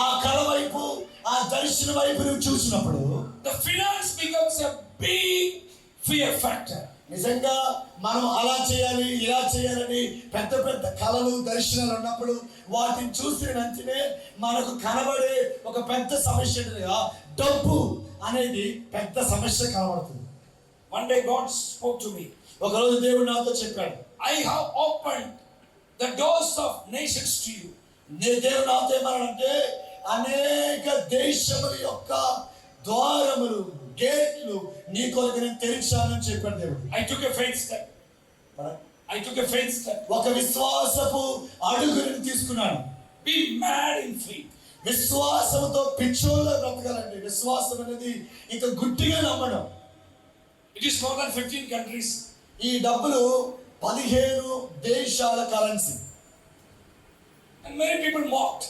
ఆ కళ వైపు, ఆ దర్శన వైపు నువ్వు చూసినప్పుడు the finance becomes a big fear factor. నిజంగా మనం అలా చేయాలి, ఇలా చేయాలని పెద్ద పెద్ద కళలు, దర్శనాలు ఉన్నప్పుడు వాటిని చూసిన వెంటనే మనకు కనబడే ఒక పెద్ద సమస్య ఏంటంటే డబ్బు అనేది పెద్ద సమస్య కనబడుతుంది. One day God spoke to me. ఒకరోజు దేవుడు నాతో చెప్పాడు, I have opened the doors of nations to you. దేవుడు నాతో ఏమన్నాడంటే అనేక దేశముల యొక్క ద్వారములు, గేట్లు నీ కొరకు నేను తెరిచానని చెప్పాడు దేవుడు. I took a faith step. ఒక విశ్వాసపు అడుగుని తీసుకున్నాను. Be mad in faith. విశ్వాసంతో పిచ్చోళ్ళ బ్రతకాలండి. విశ్వాసం అనేది ఇంకా గుడ్డిగా నమ్మడం. It is more than 15 countries. ఈ డబ్బులు 15 దేశాల currency. And many people mocked.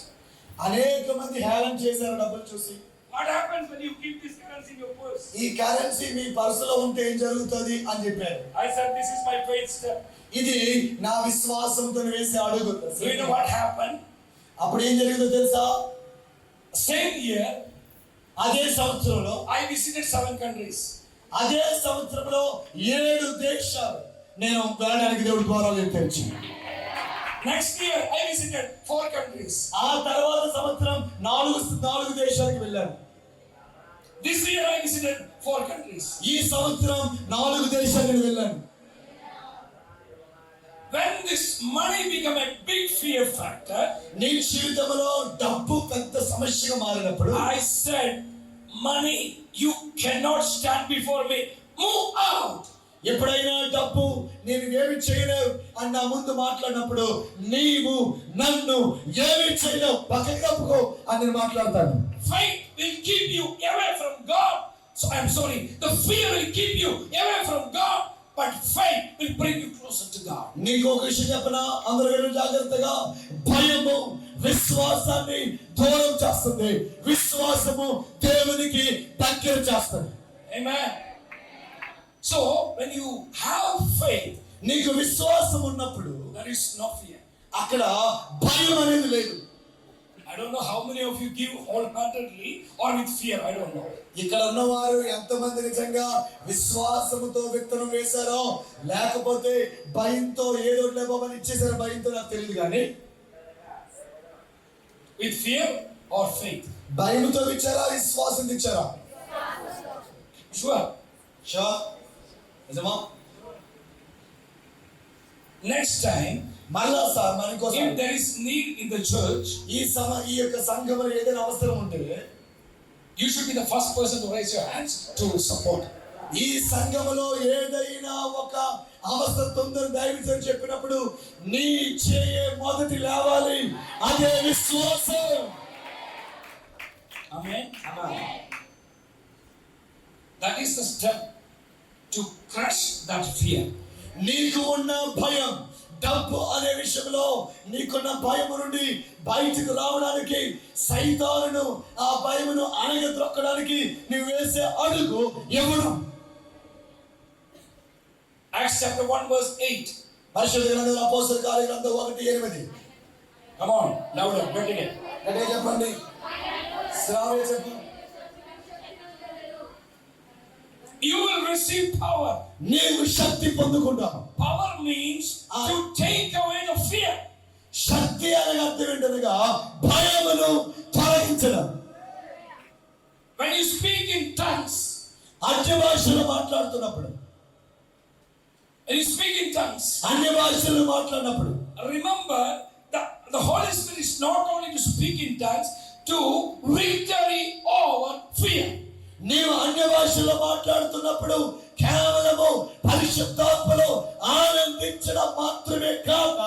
అనేక మంది హేళన చేశారు డబ్బులు చూసి. What happens when you keep this currency in your purse? ఈ కరెన్సీ మీ పర్సులో ఉంటే ఏం జరుగుతుంది అని చెప్పారు. I said this is my faith step. ఇది నా విశ్వాసంతో వేసే అడుగు. Do you know what happened? అప్పుడు ఏం జరిగిందో తెలుసా? Same year, అదే సంవత్సరంలో I visited 7 countries. అదే సంవత్సరంలో 7 దేశాలు నేను వెళ్ళడానికి దేవుడి ద్వారాలు తెరిచి. Next year I visited 4 countries. ఆ తర్వాత సంవత్సరం 4 దేశాలకు వెళ్ళాను. This year I visited 4 countries. ఈ సంవత్సరం 4 దేశాలకు వెళ్ళాను. When this money become a big fear factor, నీ జీవితంలో డబ్బు పెద్ద సమస్యగా మారినప్పుడు I said, money, you cannot stand before me. Move out. ఎప్పుడైనా డబ్బు నేను ఏమి చేయలేవు అని నా ముందు మాట్లాడినప్పుడు నీవు నన్ను ఏమి చేయలేవు, పక్కకి తప్పుకో అని నేను మాట్లాడతాను. Faith will keep you away from God. So I'm sorry, the fear will keep you away from God, but faith will bring you closer to God. నీకు ఒక విషయం చెప్పనా, అందరూ విను జాగ్రత్తగా. భయము విశ్వాసాన్ని దూరం చేస్తుంది, విశ్వాసము దేవునికి దగ్గర చేస్తుంది. Amen. So when you have faith, నీకు విశ్వాసం ఉన్నప్పుడు there is no fear. అక్కడ భయం అనేది లేదు. I don't know how many of you give wholeheartedly or with fear. I don't know. ఇక్కడ ఉన్నవారు ఎంతమంది నిజంగా విశ్వాసముతో విత్తనం వేశారో లేకపోతే భయంతో ఏదో లేబోమని ఇచ్చేసారో భయంతో నాకు తెలియదు. కానీ with fear or faith? భయంతో ఇచ్చారా, విశ్వాసం ఇచ్చారా? Sure. నిజమా? Next time, మళ్ళా సార్ మనకోసం if there is need in the church, ఈ యొక్క సంఘంలో ఏదైనా అవసరం ఉంటే you should be the first person to raise your hands to support. ఈ సంఘంలో ఏదైనా ఒక అవసరం ఉందని దైవజనుడు చెప్పినప్పుడు నీ చేయే మొదటి లేవాలి, అదే విశ్వాసం. Amen. That is the step to crush that fear. నీకు ఉన్న భయం, డబ్బు అనే విషయంలో నీకున్న భయం నుండి బయటకు రావడానికి, సైతానును ఆ భయమును అణగద్రొక్కడానికి నీవు వేసే అడుగు ఎవరు? Acts chapter 1 verse 8. పరిశుద్ధ గ్రంథం అపోస్తలుల కార్య గ్రంథం 1:8. Come on, louder, getting it. గట్టిగా చెప్పండి, శ్రావ్య చెప్పు. You will receive power. నీవు శక్తి పొందుకుంటావు. Power means to take away the fear. శక్తి అనే అర్థం ఏంటనగా భయమును తొలగించడం. When you speak in tongues, అన్య భాషలో మాట్లాడుతున్నప్పుడు, when you speak in tongues, అన్య భాషలో మాట్లాడినప్పుడు remember the Holy Spirit is not only to speak in tongues, to victory over fear. నీవు అన్య భాషలో మాట్లాడుతున్నప్పుడు కేవలము పరిశుద్ధాత్మలో ఆనందించడం మాత్రమే కాక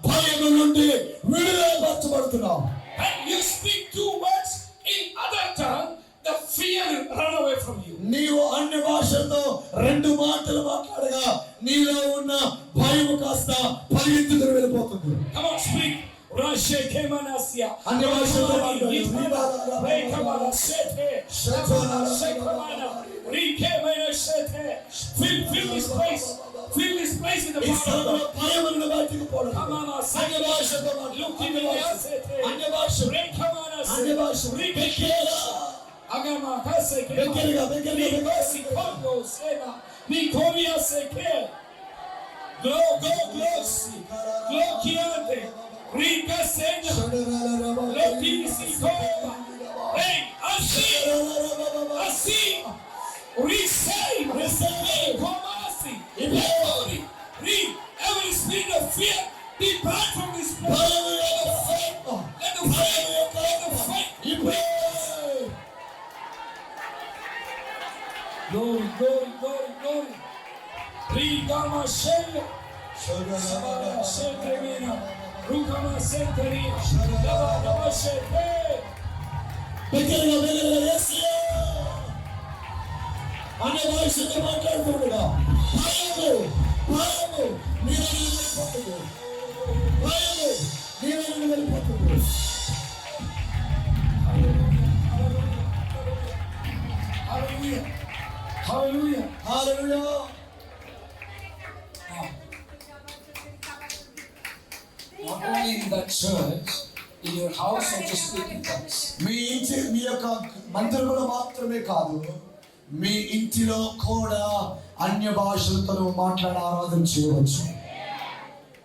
భయము నుండి విడుదలపరచబడుతున్నావు. When you speak 2 words in other tongue, the fear will run away from you. నీవు అన్య భాషతో 2 మాటలు మాట్లాడగా నీలో ఉన్న భయము కాస్త పరిగెత్తుకుని వెళ్ళిపోతుంది. Come on, speak. Rashe Kemanasya. అన్య భాషలో Fill this place. Fill this place with the power of God. భయమును బయటకు పోవడం. Come on, అన్య భాషతో look in the eyes. అన్య భాష Every spirit of fear, depart from this place. Let the faith, let the faith. Glory, glory, glory, glory. Rigama Shaya. Shekremina. Rukama Sentari. Dava Shekhe. అనే భాషతో మాట్లాడుతుండగా భయము నీవెళ్ళిపోతుంది వెళ్ళిపోతుంది. Hallelujah. Hallelujah. Hallelujah. Not only in that church, in your house also speak in tongues. మీ యొక్క మందిరంలో మాత్రమే కాదు, మీ ఇంటిలో కూడా అన్య భాషలతో మాట్లాడి ఆరాధన చేయవచ్చు.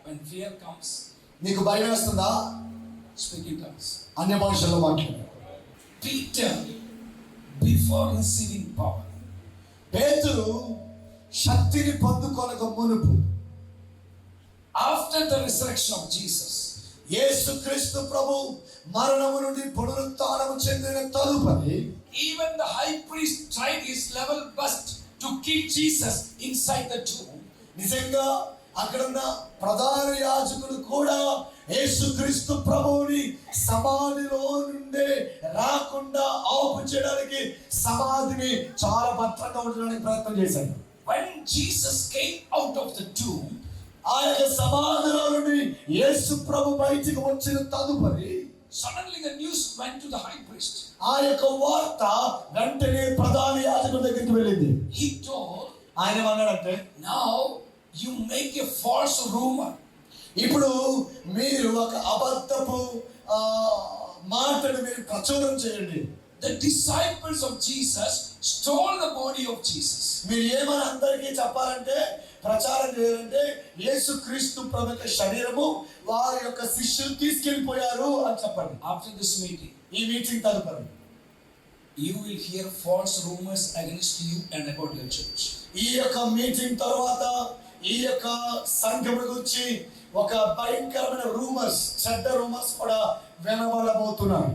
When fear comes, నీకు భయం వేస్తుందా? speak in tongues. అన్య భాషల్లో మాట్లాడు. Peter, before receiving power, పేతురు శక్తిని పొందుకొనక మునుపు, after the resurrection of Jesus, యేసుక్రీస్తు ప్రభు మరణము నుండి పునరుత్థానము చెందిన తదుపరి, even the high priest tried his level best to keep Jesus inside the tomb. నిజంగా అక్కడున్న ప్రధాన యాజకులు కూడా యేసుక్రీస్తు ప్రభువుని సమాధిలో నుండి రాకుండా ఆపు చేయడానికి సమాధిని చాలా భద్రంగా ఉండడానికి ప్రయత్నం చేశాడు. When Jesus came out of the tomb, ఆ యొక్క సమాధిలో నుండి యేసు ప్రభు బయటికి వచ్చిన తదుపరి, suddenly the news went to the high priest. ఆ యొక్క వార్త వెంటనే ప్రధాన యాజకుడి దగ్గరికి వెళ్ళింది. He told, ఆయన ఏమన్నాడంటే, now you make a false rumor. ఇప్పుడు మీరు ఒక అబద్ధపు మాటను మీరు ప్రచురం చేయండి. The disciples of Jesus stole the body of Jesus. మీరు ఏమని అందరికీ చెప్పాలంటే, ప్రచారం చేయాలంటే, యేసుక్రీస్తు ప్రభు యొక్క శరీరము వారి యొక్క శిష్యులు తీసుకెళ్లిపోయారు అని చెప్పండి. After this meeting, ఈ మీటింగ్ తదుపరి you will hear false rumors against you and about your church. ఈ యొక్క మీటింగ్ తర్వాత ఈ యొక్క సంఘం గురించి ఒక భయంకరమైన రూమర్స్, చెడ్డ రూమర్స్ కూడా వినబడబోతున్నాయి.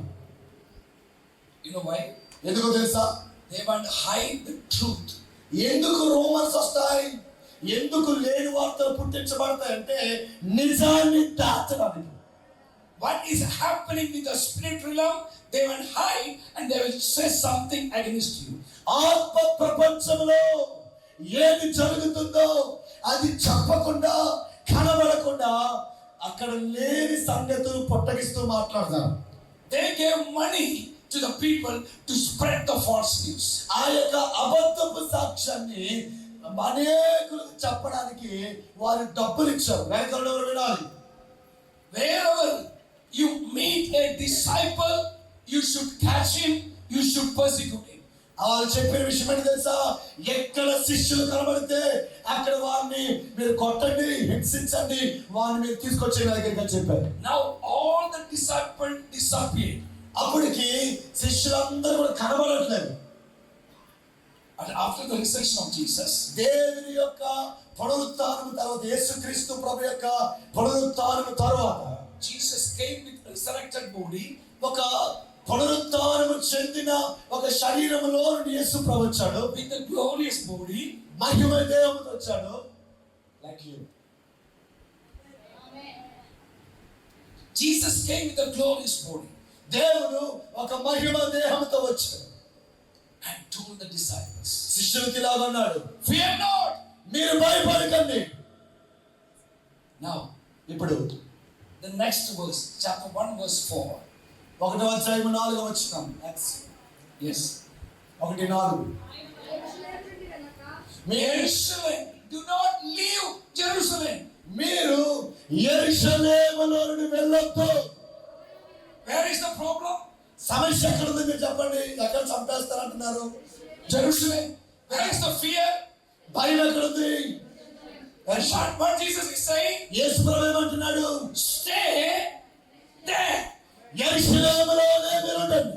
You know why? ఎందుకో తెలుసా? They want to hide the truth. ఎందుకు రూమర్స్ వస్తాయి, ఎందుకు లేని వార్తలు పుట్టించబడతాయంటే నిజాన్ని దాచడానికి. What is happening with the spirit realm? They will hide and they will say something against you. ఆత్మ ప్రపంచంలో ఏది జరుగుతుందో అది చెప్పకుండా, కనబడకుండా అక్కడ లేని సంగతులు పొట్టగిస్తూ మాట్లాడతారు. They gave money to the people to spread the false news. ఆ యొక్క అబద్ధపు సాక్ష్యాన్ని అనేకులకు చెప్పడానికి వారు డబ్బులు ఇచ్చారు. వెనకలో వినాలి. Wherever you meet a disciple, you should catch him, you should persecute him. వాళ్ళు చెప్పిన విషయం ఏంటి తెలుసా? ఎక్కడ శిష్యులు కనబడితే అక్కడ వారిని మీరు కొట్టండి, హింసించండి, వారిని మీరు తీసుకొచ్చే దగ్గరికి చెప్పారు. Now all the disciples disappeared. అప్పటికి శిష్యులందరూ కూడా కనబడట్లేదు. And after the resurrection of Jesus, దేవుని యొక్క పునరుత్థానం తర్వాత, యేసుక్రీస్తు ప్రభు యొక్క పునరుత్థానం తర్వాత, Jesus came with resurrected body. ఒక పునరుత్థానం చెందిన ఒక శరీరములో నుండి యేసు ప్రభు వచ్చాడు. With the glorious body, మహిమ దేహంతో వచ్చాడు. like you. Jesus came with a glorious body దేవుడు ఒక మహిమ దేహంతో వచ్చాడు. and told the disciples, శిష్యులకి ఇలాగన్నాడు, fear not. మీరు భయపడకండి. Now, ఇప్పుడు the next verse, chapter 1, verse 4. 1వ అధ్యాయం 4వ వచనం. Yes. 1:4. Jerusalem, do not leave Jerusalem. మీరు యెరూషలేములో నుండి వెళ్ళొద్దు. Where is the problem? సమస్య ఎక్కడ ఉంది మీరు చెప్పండి, ఎక్కడ చంపేస్తారంటున్నారు? Jerusalem. Where is the fear? భయం ఎక్కడుంది? What Jesus is saying? యేసు ప్రభువు ఏమంటున్నాడు? Stay there. యెరూషలేములోనే మీరు ఉండండి.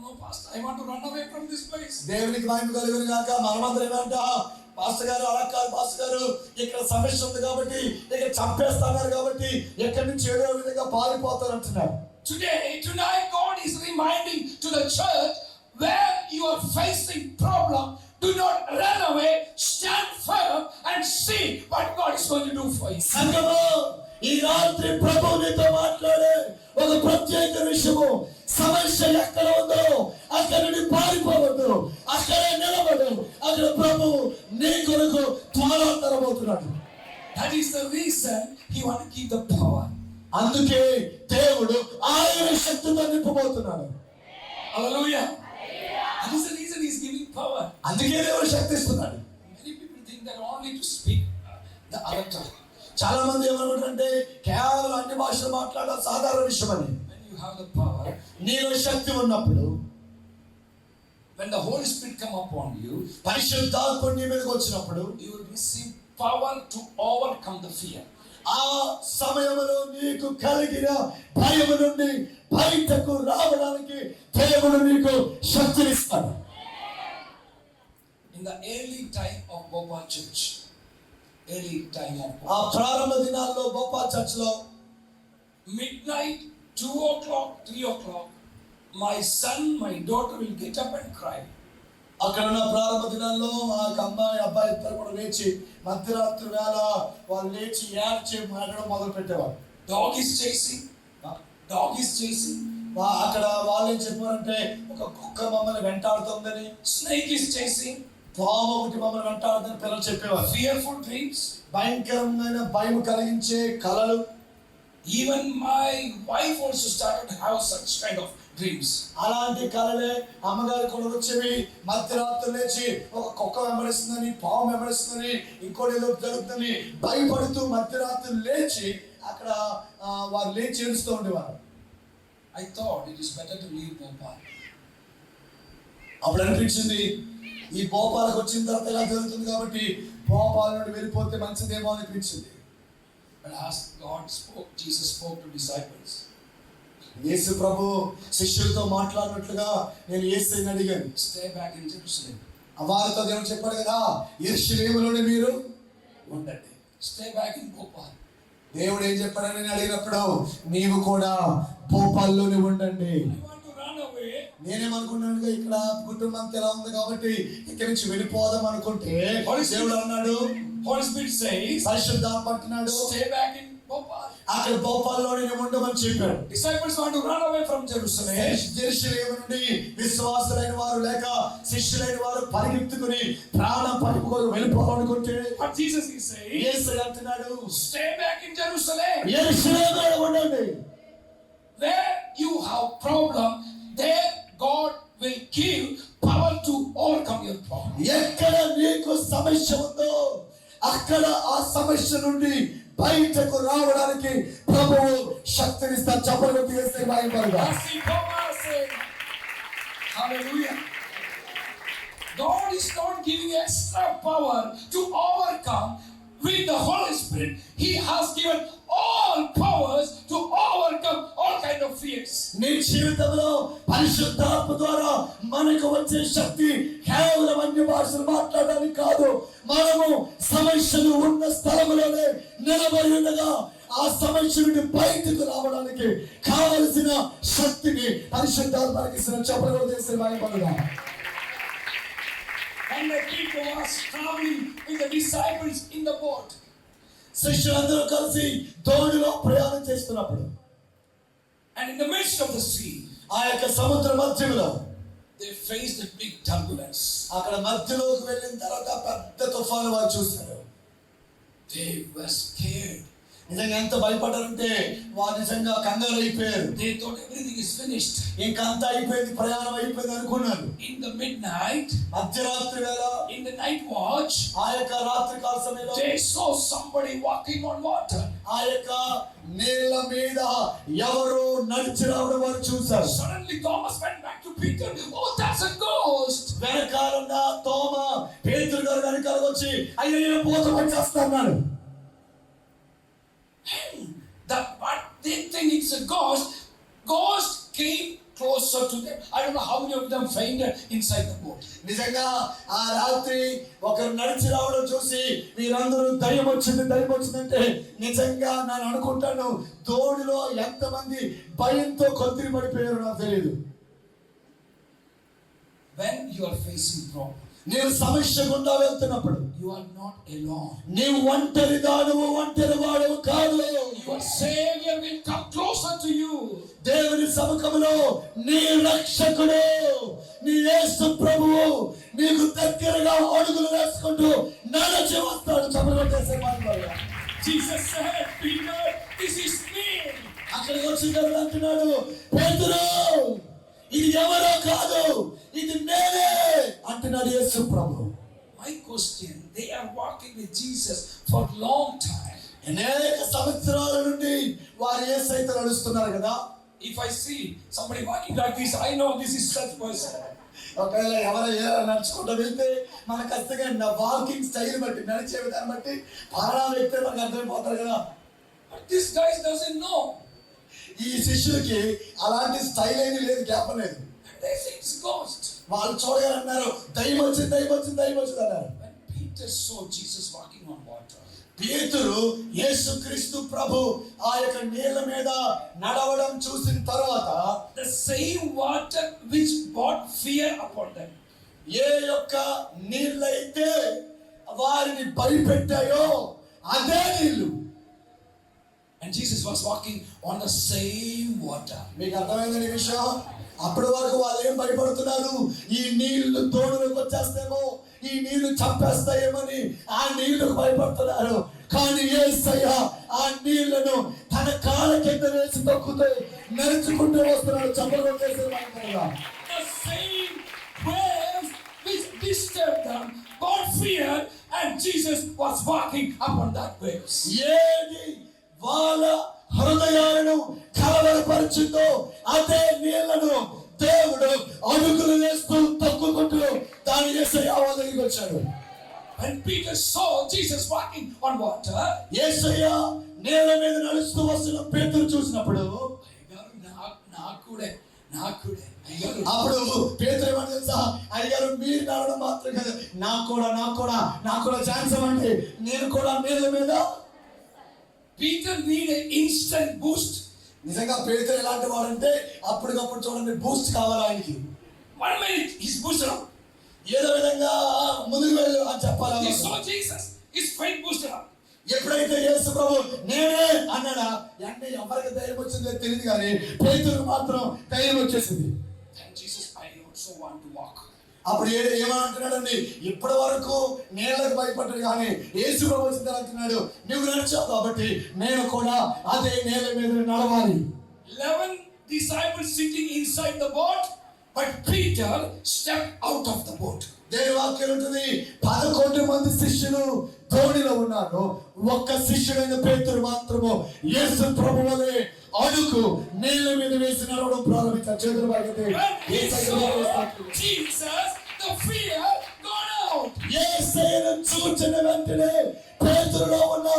No, Pastor. I want to run away from this place. దేవునికి మహిమ కలుగును గాక. మనమందరం ఏమంట, పాస్టర్ గారు అలా కాదు, పాస్టర్ గారు ఇక్కడ సమస్య ఉంది కాబట్టి ఇక్కడ చంపేస్తున్నారు కాబట్టి ఎక్కడి నుంచి ఏదో విధంగా పారిపోతారు అంటున్నారు. Tonight, God is reminding to the church, where you are facing problem, do not run away, stand firm and see what God is going to do for you. సంగమా, ఈ రాత్రి ప్రభువు నీతో మాట్లాడే ఒక ప్రత్యేక విషయము, సమస్య ఎక్కడ ఉందో అక్కడ నుండి పారిపోవద్దు, అక్కడే నిలబడు. అక్కడ ప్రభువు నీ కొరకు ద్వారాలు తెరబోతున్నాడు. That is the reason he want to give the power. అందుకే దేవుడు ఆయన శక్తితో నింపబోతున్నాడు. Hallelujah. That is the reason he is giving power. అందుకే దేవుడు శక్తి ఇస్తున్నాడు. Many people think that only to speak the other tongue. చాలా మంది ఏమనుకుంటారంటే కేవలం అన్ని భాషలు మాట్లాడడం సాధారణ విషయం అని. When you have the power, నీలో శక్తి ఉన్నప్పుడు, when the Holy Spirit come upon you, పరిశుద్ధాత్మ నీ మీదకి వచ్చినప్పుడు, you will receive power to overcome the fear. ఆ సమయంలో నీకు కలిగిన భయం నుండి బయటకు రావడానికి దేవుడు నీకు శక్తినిస్తాడు. In the early time of Bhopal Church, ఆ ప్రారంభ దినాల్లో భోపాల్ చర్చ్ లో midnight, 2 o'clock, 3 o'clock, my son, my daughter will get up and cry. అక్కడ ఉన్న ప్రారంభ దినాల్లో ఆ అమ్మాయి అబ్బాయి ఇద్దరు కూడా లేచి మధ్యరాత్రి వేళ వాళ్ళు లేచి ఏడ్చి మాట్లాడడం మొదలు పెట్టేవారు. Dog is chasing. అక్కడ వాళ్ళు ఏం చెప్పారంటే ఒక కుక్క మమ్మల్ని వెంటాడుతుందని, Snake is chasing. పాము ఒకటి మమ్మల్ని వెంటాడుతుందని పిల్లలు చెప్పేవారు. Fearful dreams. భయంకరమైన భయం కలిగించే కలలు. Even my wife also started to have such kind of dreams. అలాంటి కలలే అమ్మగారు కూడా వచ్చేవి. మధ్యరాత్రి లేచి ఒక కుక్క వెంబడిస్తుందని, పాము వెంబడిస్తుందని, ఇంకోటి ఏదో జరుగుతుందని భయపడుతూ మధ్యరాత్రి లేచి అక్కడ వారు లేచి ఏడుస్తూ ఉండేవారు. I thought it is better to leave Bhopal. అప్పుడు అనిపించింది, ఈ భోపాలకు వచ్చిన తర్వాత ఇలా జరుగుతుంది కాబట్టి భోపాల్ నుండి వెళ్ళిపోతే మంచిదేమో అనిపించింది. But as God spoke, Jesus spoke to disciples. యేసు ప్రభు శిష్యులతో మాట్లాడినట్లుగా నేను యేసుని అడిగాను, Stay back in Jerusalem. వారితో దేవుడు చెప్పాడు కదా, యెరూషలేములోనే మీరు ఉండండి. Stay back in Bhopal. దేవుడు ఏం చెప్పాడని నేను అడిగినప్పుడు, నీవు కూడా భోపాల్లోనే ఉండండి. I want to run away. నేనేమనుకున్నాను, ఇక్కడ కుటుంబం అంతా ఎలా ఉంది కాబట్టి ఇక్కడి నుంచి వెళ్ళిపోదాం అనుకుంటే దేవుడు అన్నాడు, Holy Spirit says, పరిశుద్ధాత్మ అంటున్నాడు, stay back in Bhopal. అక్కడ భోపాల్లోనే ఉండమని చెప్పాడు. Disciples want to run away from Jerusalem. యెరూషలేము నుండి విశ్వాసులైన వారు లేక శిష్యులైన వారు పరిగెత్తుకుని ప్రాణం పడిపోయి వెళ్ళిపోవాలనుకుంటే But Jesus is saying, యేసు అంటున్నాడు, stay back in Jerusalem. యెరూషలేములో ఉండండి. Where you have problem, there God will give power to overcome your problem. ఎక్కడ నీకు సమస్య ఉందో అక్కడ ఆ సమస్య నుండి బయటకు రావడానికి ప్రభువు శక్తినిస్తాడు. చప్పట్లు తీస్తే భయపడగా. Hallelujah. God is not giving extra power to overcome with the Holy Spirit. He has given all powers to overcome all kind of fears. నీ జీవితంలో పరిశుద్ధాత్మ ద్వారా మనకు వచ్చే శక్తి కేవలం అన్య భాషలు మాట్లాడడానికి కాదు, మనము సమస్యలు ఉన్న స్థలంలోనే నిలబడి ఉండగా ఆ సమస్య నుండి బయటకు రావడానికి కావలసిన శక్తిని పరిశుద్ధాత్మ మనకి ఇస్తున్న. చప్పట్లు చేసే భయపడగా. And the people was traveling with the disciples in the boat. శిష్యులందరూ కలిసి దోణిలో ప్రయాణం చేస్తున్నప్పుడు, and in the midst of the sea, ఆ యొక్క సముద్ర మధ్యలో they faced a big turbulence. అక్కడ మధ్యలోకి వెళ్ళిన తర్వాత పెద్ద తుఫాను వారు చూస్తారు. They were scared. నిజంగా ఎంత భయపడ్డారంటే వారు నిజంగా కంగారు అయిపోయారు. They thought everything is finished. ఇంకా అంతా అయిపోయింది, ప్రయాణం అయిపోయింది అనుకున్నారు. In the midnight, మధ్యరాత్రి వేళ, in the night watch, ఆ యొక్క రాత్రి కాల సమయంలో they saw somebody walking on water. ఆ యొక్క నీళ్ళ మీద ఎవరో నడిచి రావడం వారు చూశారు. Suddenly Thomas went back to Peter. Oh, that's a ghost. వెనకాలన్న తోమ పేతురు గారు వెనకాల వచ్చి అయ్యో పోత వచ్చేస్తున్నాడు. But they think it's a ghost. Ghost came closer to them. I don't know how many of them fainted inside the boat. నిజంగా ఆ రాత్రి ఒకరు నడిచి రావడం చూసి వీరందరూ దయ్యం వచ్చిందంటే నిజంగా నేను అనుకుంటాను దోడిలో ఎంతమంది భయంతో కొద్దిరి పడిపోయారో నాకు తెలియదు. When you are facing problem, నీవు సమస్య గుండా వెళ్తున్నప్పుడు you are not alone. నీవు ఒంటరి వాడవు కాదు. Your Savior will come closer to you. దేవుని సముఖములో నీ రక్షకుడు నీ యేసు ప్రభువు నీకు దగ్గరగా అడుగులు వేసుకుంటూ నడిచి వస్తాడు. చప్పట్లు మాట్లాడారు. Jesus said, Peter, this is me. అక్కడికి వచ్చిన అంటున్నాడు, పేతురు ఇది ఎవరో కాదు, ఇది నేనే అంటున్నాడు యేసు ప్రభు. My question, they are walking with Jesus for a long time. అనేక సంవత్సరాల నుండి వారు యేసయ్యతో నడుస్తున్నారు కదా. If I see somebody walking like this, I know this is such person. ఒకవేళ ఎవరో నడుచుకుంటూ వెళ్తే మన ఖచ్చితంగా వాకింగ్ స్టైల్ బట్టి నడిచే విధానం బట్టి పలానా వ్యక్తి మనకు అర్థమైపోతారు కదా. But this guy doesn't know. ఈ శిష్యులకి అలాంటి స్టైల్ ఏమీ లేదు, జ్ఞాపం లేదు. They say it's ghost. వాళ్ళు చూడగానే అన్నారు దయ్యం వచ్చింది అన్నారు. When Peter saw Jesus walking on water, పేతురు యేసుక్రీస్తు ప్రభు ఆ యొక్క నీళ్ళ మీద నడవడం చూసిన తర్వాత the same water which brought fear upon them, ఏ యొక్క నీళ్ళైతే వారిని భయపెట్టాయో అదే నీళ్ళు. and Jesus was walking on the same water. మీకు అర్థమైందని విషయం? అప్పటి వరకు వాళ్ళు ఏం భయపడుతున్నారు, ఈ నీళ్లు తోడులోకి వచ్చేస్తేమో, ఈ నీళ్లు చంపేస్తాయేమని ఆ నీళ్లకు భయపడుతున్నారు. కానీ యేసయ్య ఆ నీళ్లను తన కాళ్ళ కింద వేసి తొక్కుతూ నడుచుకుంటూ వస్తున్నాడు. చప్పట్లు కొట్టేసేవాడు. The same waves which disturbed them brought fear, and Jesus was walking upon that waves. ఏది వాళ్ళ హృదయాలను కలవరపరిచిందో అదే నీళ్లను దేవుడు అడుగులు వేస్తూ తొక్కుకుంటూ దాని యేసయ్య వాళ్ళ దగ్గరికి వచ్చాడు. When Peter saw Jesus walking on water, యేసయ్య నీళ్ళ మీద నడుస్తూ వస్తున్న పేతురు చూసినప్పుడు అప్పుడు పేతురు ఏమని తెలుసా, అయ్యారు మీరు నడవడం మాత్రం కదా, నాకు కూడా ఛాన్స్ ఇవ్వండి, నేను కూడా నీళ్ళ మీద. Peter need an instant boost. నిజంగా పేతురు ఎలాంటి వాడంటే అప్పటికప్పుడు చూడండి బూస్ట్ కావాలి ఆయనకి. 1 minute he's boosted up. ఏదో విధంగా ముందుకు వెళ్ళు అని చెప్పాలి. He saw Jesus, his faith boosted up. ఎప్పుడైతే యేసు ప్రభు నేనే అన్నాడా అంటే ఎవరికి ధైర్యం వచ్చిందో తెలియదు, కానీ పేతురు మాత్రం ధైర్యం వచ్చేసింది. And Jesus, I also want to walk. అప్పుడు ఏమంటున్నాడండి, ఇప్పటి వరకు నీళ్ళకు భయపడ్డాడు, కానీ యేసు ప్రభు వచ్చింది అంటున్నాడు, నువ్వు నడిచావు కాబట్టి నేను కూడా అదే నేల మీద నడవాలి. 11 disciples sitting inside the boat, but Peter stepped out of the boat. దేని వాక్యం ఉంటుంది, 11 మంది శిష్యులు తోడిలో ఉన్నారు, ఒక్క శిష్యుడైన పేతురు మాత్రము యేసు ప్రభు వలె అడుగు నీళ్ళ మీద వేసి నడవడం ప్రారంభించారు. చేతులు బాగితే Jesus, the fear gone out. యేసయ్యను చూచిన వెంటనే పేతురులో ఉన్న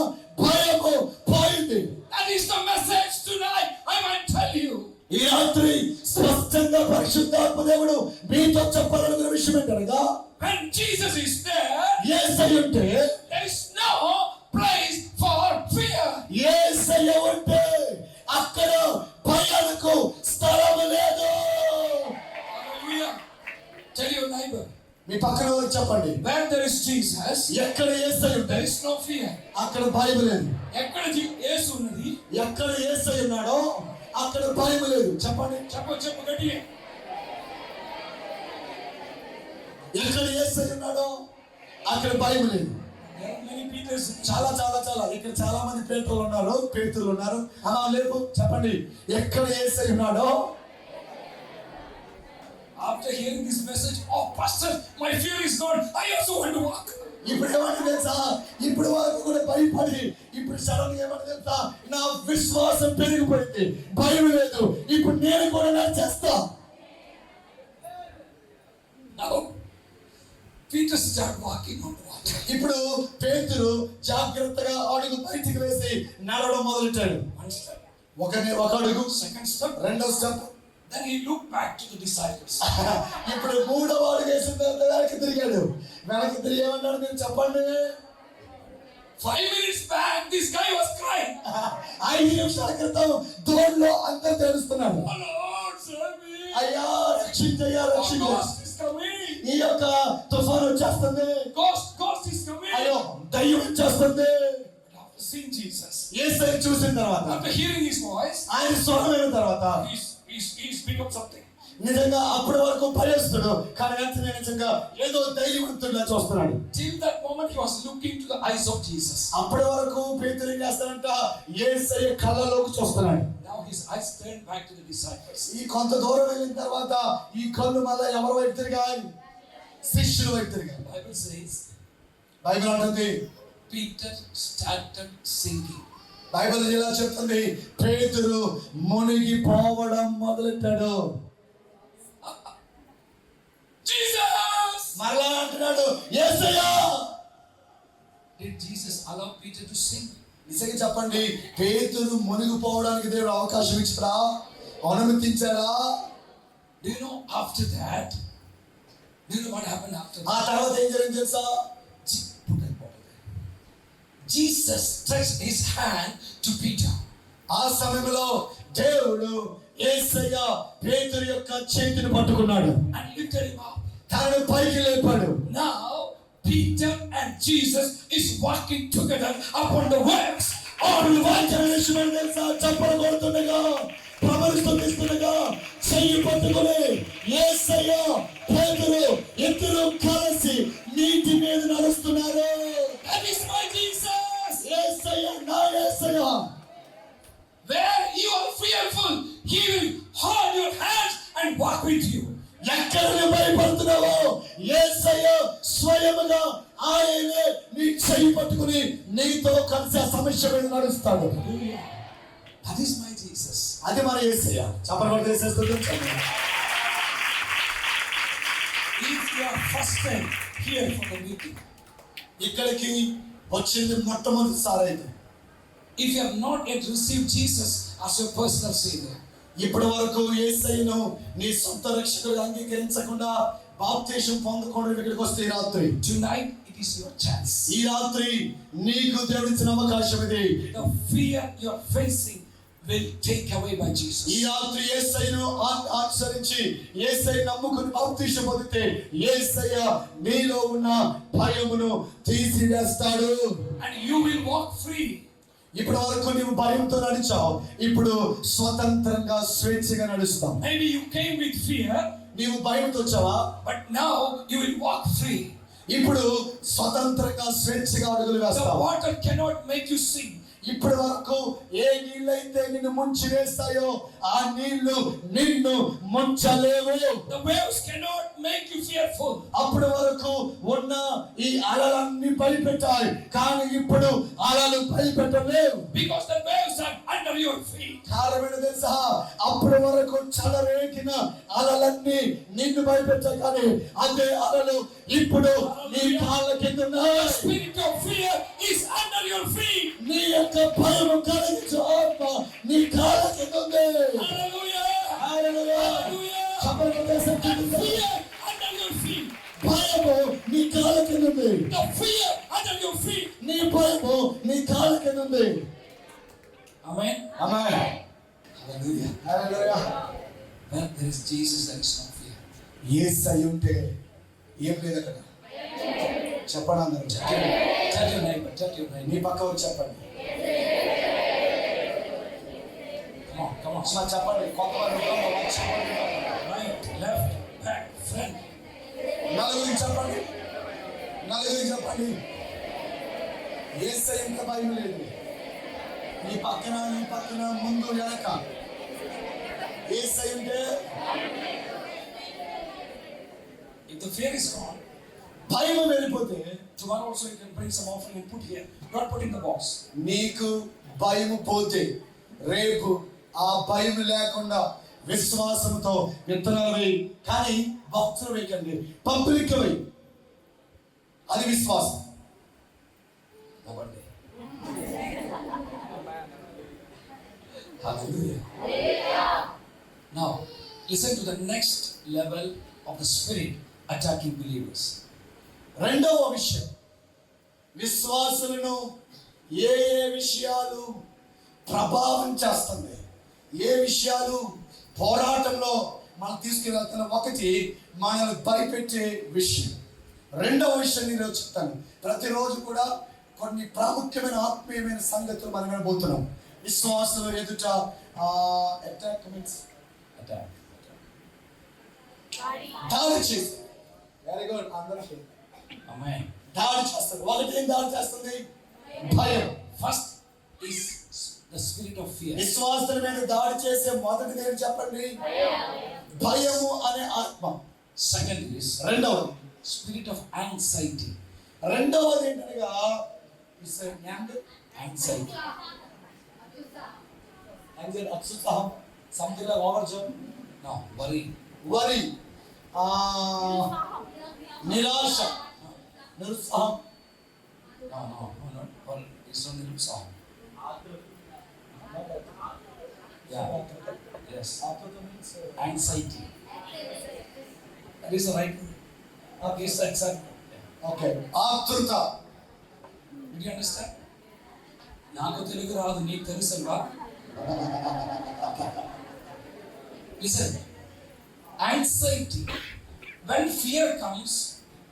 భయము పోయింది. That is the message tonight. I might tell you. ఈ రాత్రి స్పష్టంగా పరిశుద్ధాత్మ దేవుడు మీతో చెప్పాలనుకున్న విషయం ఏంటనగా, when Jesus is there, యేసయ్య ఉంటే there is no place for fear. యేసయ్య ఉంటే అక్కడ భయాలకు స్థలం లేదు. Hallelujah. Tell your neighbor, మీ పక్కన వచ్చి చెప్పండి, where there is Jesus, ఎక్కడ యేసయ్య ఉంటే there is no fear. అక్కడ భయం లేదు. ఎక్కడ యేసు ఉన్నది, ఎక్కడ యేసయ్య ఉన్నాడో అక్కడ భయం లేదు. చెప్పండి, చెప్పు గట్టిగా. ఎక్కడ యేసయ్య ఉన్నాడో అక్కడ భయం లేదు. There are many Peters. చాలా ఇక్కడ చాలా మంది పేతురులు ఉన్నారు. అలా లేవు. చెప్పండి, ఎక్కడ యేసయ్య ఉన్నాడో. After hearing this message, oh pastor, my fear is gone. I also want to walk. ఇప్పుడు ఏమంటే తెలుసా, ఇప్పుడు వరకు కూడా భయపడి ఇప్పుడు సడన్ గా ఏమంటే తెలుసా, నా విశ్వాసం పెరిగిపోయింది, భయం లేదు, ఇప్పుడు నేను కూడా నడిచేస్తా. Now, Peter started walking on water. ఇప్పుడు పేతురు జాగ్రత్తగా అడుగు బయటికి వేసి నడవడం మొదలెట్టాడు. One step, ఒక అడుగు, second step, రెండో step. then he looked back to the disciples. ఇప్పుడు మూడవ అడుగు వేసిన తర్వాత వెనక్కి తిరిగాడు. వెనక్కి తిరిగి ఏమన్నాడు మీరు చెప్పండి? 5 minutes back, this guy was crying. 5 నిమిషాల క్రితం దోణిలో అందరూ తెలుస్తున్నాడు, Oh Lord, save me. అయ్యా రక్షించయ్యా Oh, రక్షించ, ghost is coming. ఈ యొక్క తుఫాను వచ్చేస్తుంది, Ghost is coming. అయ్యో దయ్యం వచ్చేస్తుంది. But after seeing Jesus, యేసుని చూసిన తర్వాత, after hearing his voice, ఆయన స్వరం అయిన తర్వాత he's become something. నిజంగా అప్పటి వరకు భయస్తుడు, కానీ వెంటనే నిజంగా ఏదో ధైర్యవంతుడిలా చూస్తున్నాడు. Till that moment, he was looking to the eyes of Jesus. అప్పటి వరకు పేతురు ఏం చేస్తాడంట, యేసయ్య కళ్ళలోకి చూస్తున్నాడు. Now his eyes turned back to the disciples. ఈ కొంత దూరం వెళ్ళిన తర్వాత ఈ కళ్ళు మళ్ళా ఎవరి వైపు తిరిగాయి? శిష్యుల వైపు తిరిగాయి. Bible says బైబిల్ అంటుంది, Peter started sinking. బైబిల్ ఇలా చెప్తుంది, పేతురు మునిగిపోవడం మొదలెట్టాడు. Jesus! మరలా అంటున్నాడు, యేసయ్యా. Did Jesus allow Peter to sink? నిజంగా చెప్పండి, పేతురు మునిగిపోవడానికి దేవుడు అవకాశం ఇచ్చారా, అనుమతించారా? Do you know after that? Do you know what happened after ఆ that? తర్వాత ఏం జరిగింది తెలుసా? Put that bottle there. Jesus stretched his hand to Peter. ఆ సమయంలో దేవుడు యేసయ్య పేతురు యొక్క చేతిని పట్టుకున్నాడు, And lifted him up. తనను పైకి లేపాడు. Now Peter and Jesus is walking together upon the waves. ఆడు వాక్యం విషయమని తెలుసా, చప్పలు కొడుతుండగా, ప్రబలిస్తుండగా, చెయ్యి పట్టుకుని యేసయ్య పేతురు ఇద్దరు కలిసి నీటి మీద నడుస్తున్నారు. That is my Jesus. యేసయ్య నా యేసయ్య. Where you are fearful, he will hold your hands and walk with you. ఎక్కడ నువ్వు భయపడుతున్నావో యేసయ్య స్వయముగా ఆయనే నీ చెయ్యి పట్టుకుని నీతో కలిసి ఆ సమస్య మీద నడుస్తాడు. That is my Jesus. అది మన యేసయ్య. చప్పలు కొట్టి యేసయ్యని If you are first time here for the meeting, ఇక్కడికి వచ్చింది మొట్టమొదటిసారి అయితే, if you have not yet received Jesus as your personal savior, ఇప్పటి వరకు యేసయ్యను నీ సొంత రక్షకుడిగా అంగీకరించకుండా బాప్తిసం పొందకుండా ఇక్కడికి వస్తే ఈ రాత్రి, tonight it is your chance. ఈ రాత్రి నీకు దేవుడిచ్చిన అవకాశం ఇది. The fear you are facing will take away by Jesus. ఈ రాత్రి యేసయ్యను ఆచరించి యేసయ్య నమ్ముకుని బాప్తిసం పొందితే యేసయ్య నీలో ఉన్న భయమును తీసివేస్తాడు. And you will walk free. ఇప్పటి వరకు నీవు భయంతో నడిచావు, ఇప్పుడు స్వతంత్రంగా స్వేచ్ఛగా నడుస్తావు. Maybe you came with fear, నీవు భయంతో వచ్చావా, but now you will walk free. ఇప్పుడు స్వతంత్రంగా స్వేచ్ఛగా అడుగులు The వేస్తావు. water cannot make you sink. ఇప్పటి వరకు ఏ నీళ్ళైతే నిన్ను ముంచి వేస్తాయో ఆ నీళ్లు నిన్ను ముంచలేవు. The waves cannot make you fearful. అప్పటి వరకు ఉన్న ఈ అలలన్నీ భయపెట్టాయి, కానీ ఇప్పుడు అలలు భయపెట్టలేవు. Because the waves are under your feet. కారణం తెలుసా, అప్పటి వరకు చలరేగిన అలలన్నీ నిన్ను భయపెట్టాయి, కానీ అదే అలలు ఇప్పుడు నీ కాళ్ళ కింద ఉన్నాయి. The spirit of fear is under your feet. నీ యొక్క భయం కలిగించు ఆత్మ నీ కాళ్ళ కింద ఉంది. Hallelujah. హల్లెలూయా. Hallelujah. చప్పట్లు కొట్టేసి The fear under your feet. భయము నీ కాళ్ళ కింద ఉంది. The fear under your feet. నీ భయము నీ కాళ్ళ కింద ఉంది. Amen. Amen. Hallelujah. Hallelujah. Where there is Jesus, there is no fear. యేసయ్య ఉంటే ఏం లేదు అక్కడ. చెప్పండి అందరూ. Tell your neighbor. Tell your neighbor. నీ పక్క వచ్చి చెప్పండి. Come on. Come on. అమ్మా చెప్పండి. కొంతమంది చెప్పండి. Right, left, back, front. నలుగురికి చెప్పండి. నలుగురికి చెప్పండి. యేసయ్య ఇంకా భయం లేదు. నీ పక్కన ముందు వెనక యేసయ్య ఉంటే If the fear is gone, భయం వెళ్ళిపోతే Tomorrow also you can bring some offering and put here. Don't put in the box. నీకు భయము పోతే రేపు ఆ భయం లేకుండా విశ్వాసంతో విత్తనాలు వేయి. కానీ భక్తులు వేయకండి, పబ్లిక్ వేయి. అది విశ్వాసం. Hallelujah. Now, listen to the next level of the Spirit attacking believers. రెండవ విషయం, విశ్వాసులను ఏ విషయాలు ప్రభావం చేస్తుంది, ఏ విషయాలు పోరాటంలో మనం తీసుకువెళ్తున్న. ఒకటి, మనల్ని భయపెట్టే విషయం. రెండవ విషయం నేను చెప్తాను. ప్రతిరోజు కూడా కొన్ని ప్రాముఖ్యమైన ఆత్మీయమైన సంగతులు మనం వినబోతున్నాం. విశ్వాసులు ఎదుట అటాక్ మీన్స్ దాడి చేసి, వెరీ గుడ్, అందరికీ దాడి చేస్తారు. ఒకటి ఏం దాడి చేస్తుంది? భయం. First is the spirit of fear. విశ్వాసుల మీద దాడి చేసే మొదటిది ఏంటి చెప్పండి? భయము అనే ఆత్మ. Second is రెండవది spirit of anxiety. రెండవది ఏంటనగా Anxiety. అత్యుత్సాహం, సంథింగ్ లైక్ ఓవర్జోన్. No, worry. వరి, నిరాశ, నిరుత్సాహం. No. Worry. It's only song. Yeah. Yes. Anxiety. That is the right word. Yes, exactly. Okay, ఆతృత. Did you understand? నాకు తెలుగు రాదు, నీకు తెలుసా? Listen. Anxiety. When fear comes,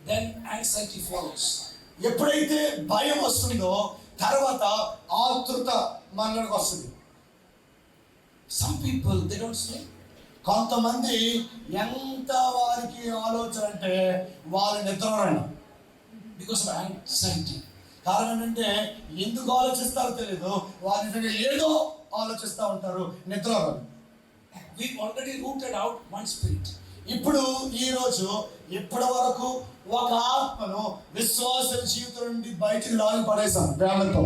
then anxiety follows. ఎప్పుడైతే భయం వస్తుందో తర్వాత ఆతృత మనలోకి వస్తుంది. Some people, they don't sleep. కొంతమంది ఎంత వారికి ఆలోచన అంటే వాళ్ళు నిద్రపోరండి. Because of anxiety. కారణం ఏంటంటే ఎందుకు ఆలోచిస్తారో తెలియదు, వారి నిజంగా ఏదో ఆలోచిస్తూ ఉంటారు, నిద్రపోరు. We've already rooted out one spirit. ఇప్పుడు ఈ రోజు ఇప్పటి వరకు ఒక ఆత్మను విశ్వాస జీవితం నుండి బయటికి లాగి పడేసాం ప్రేమతో.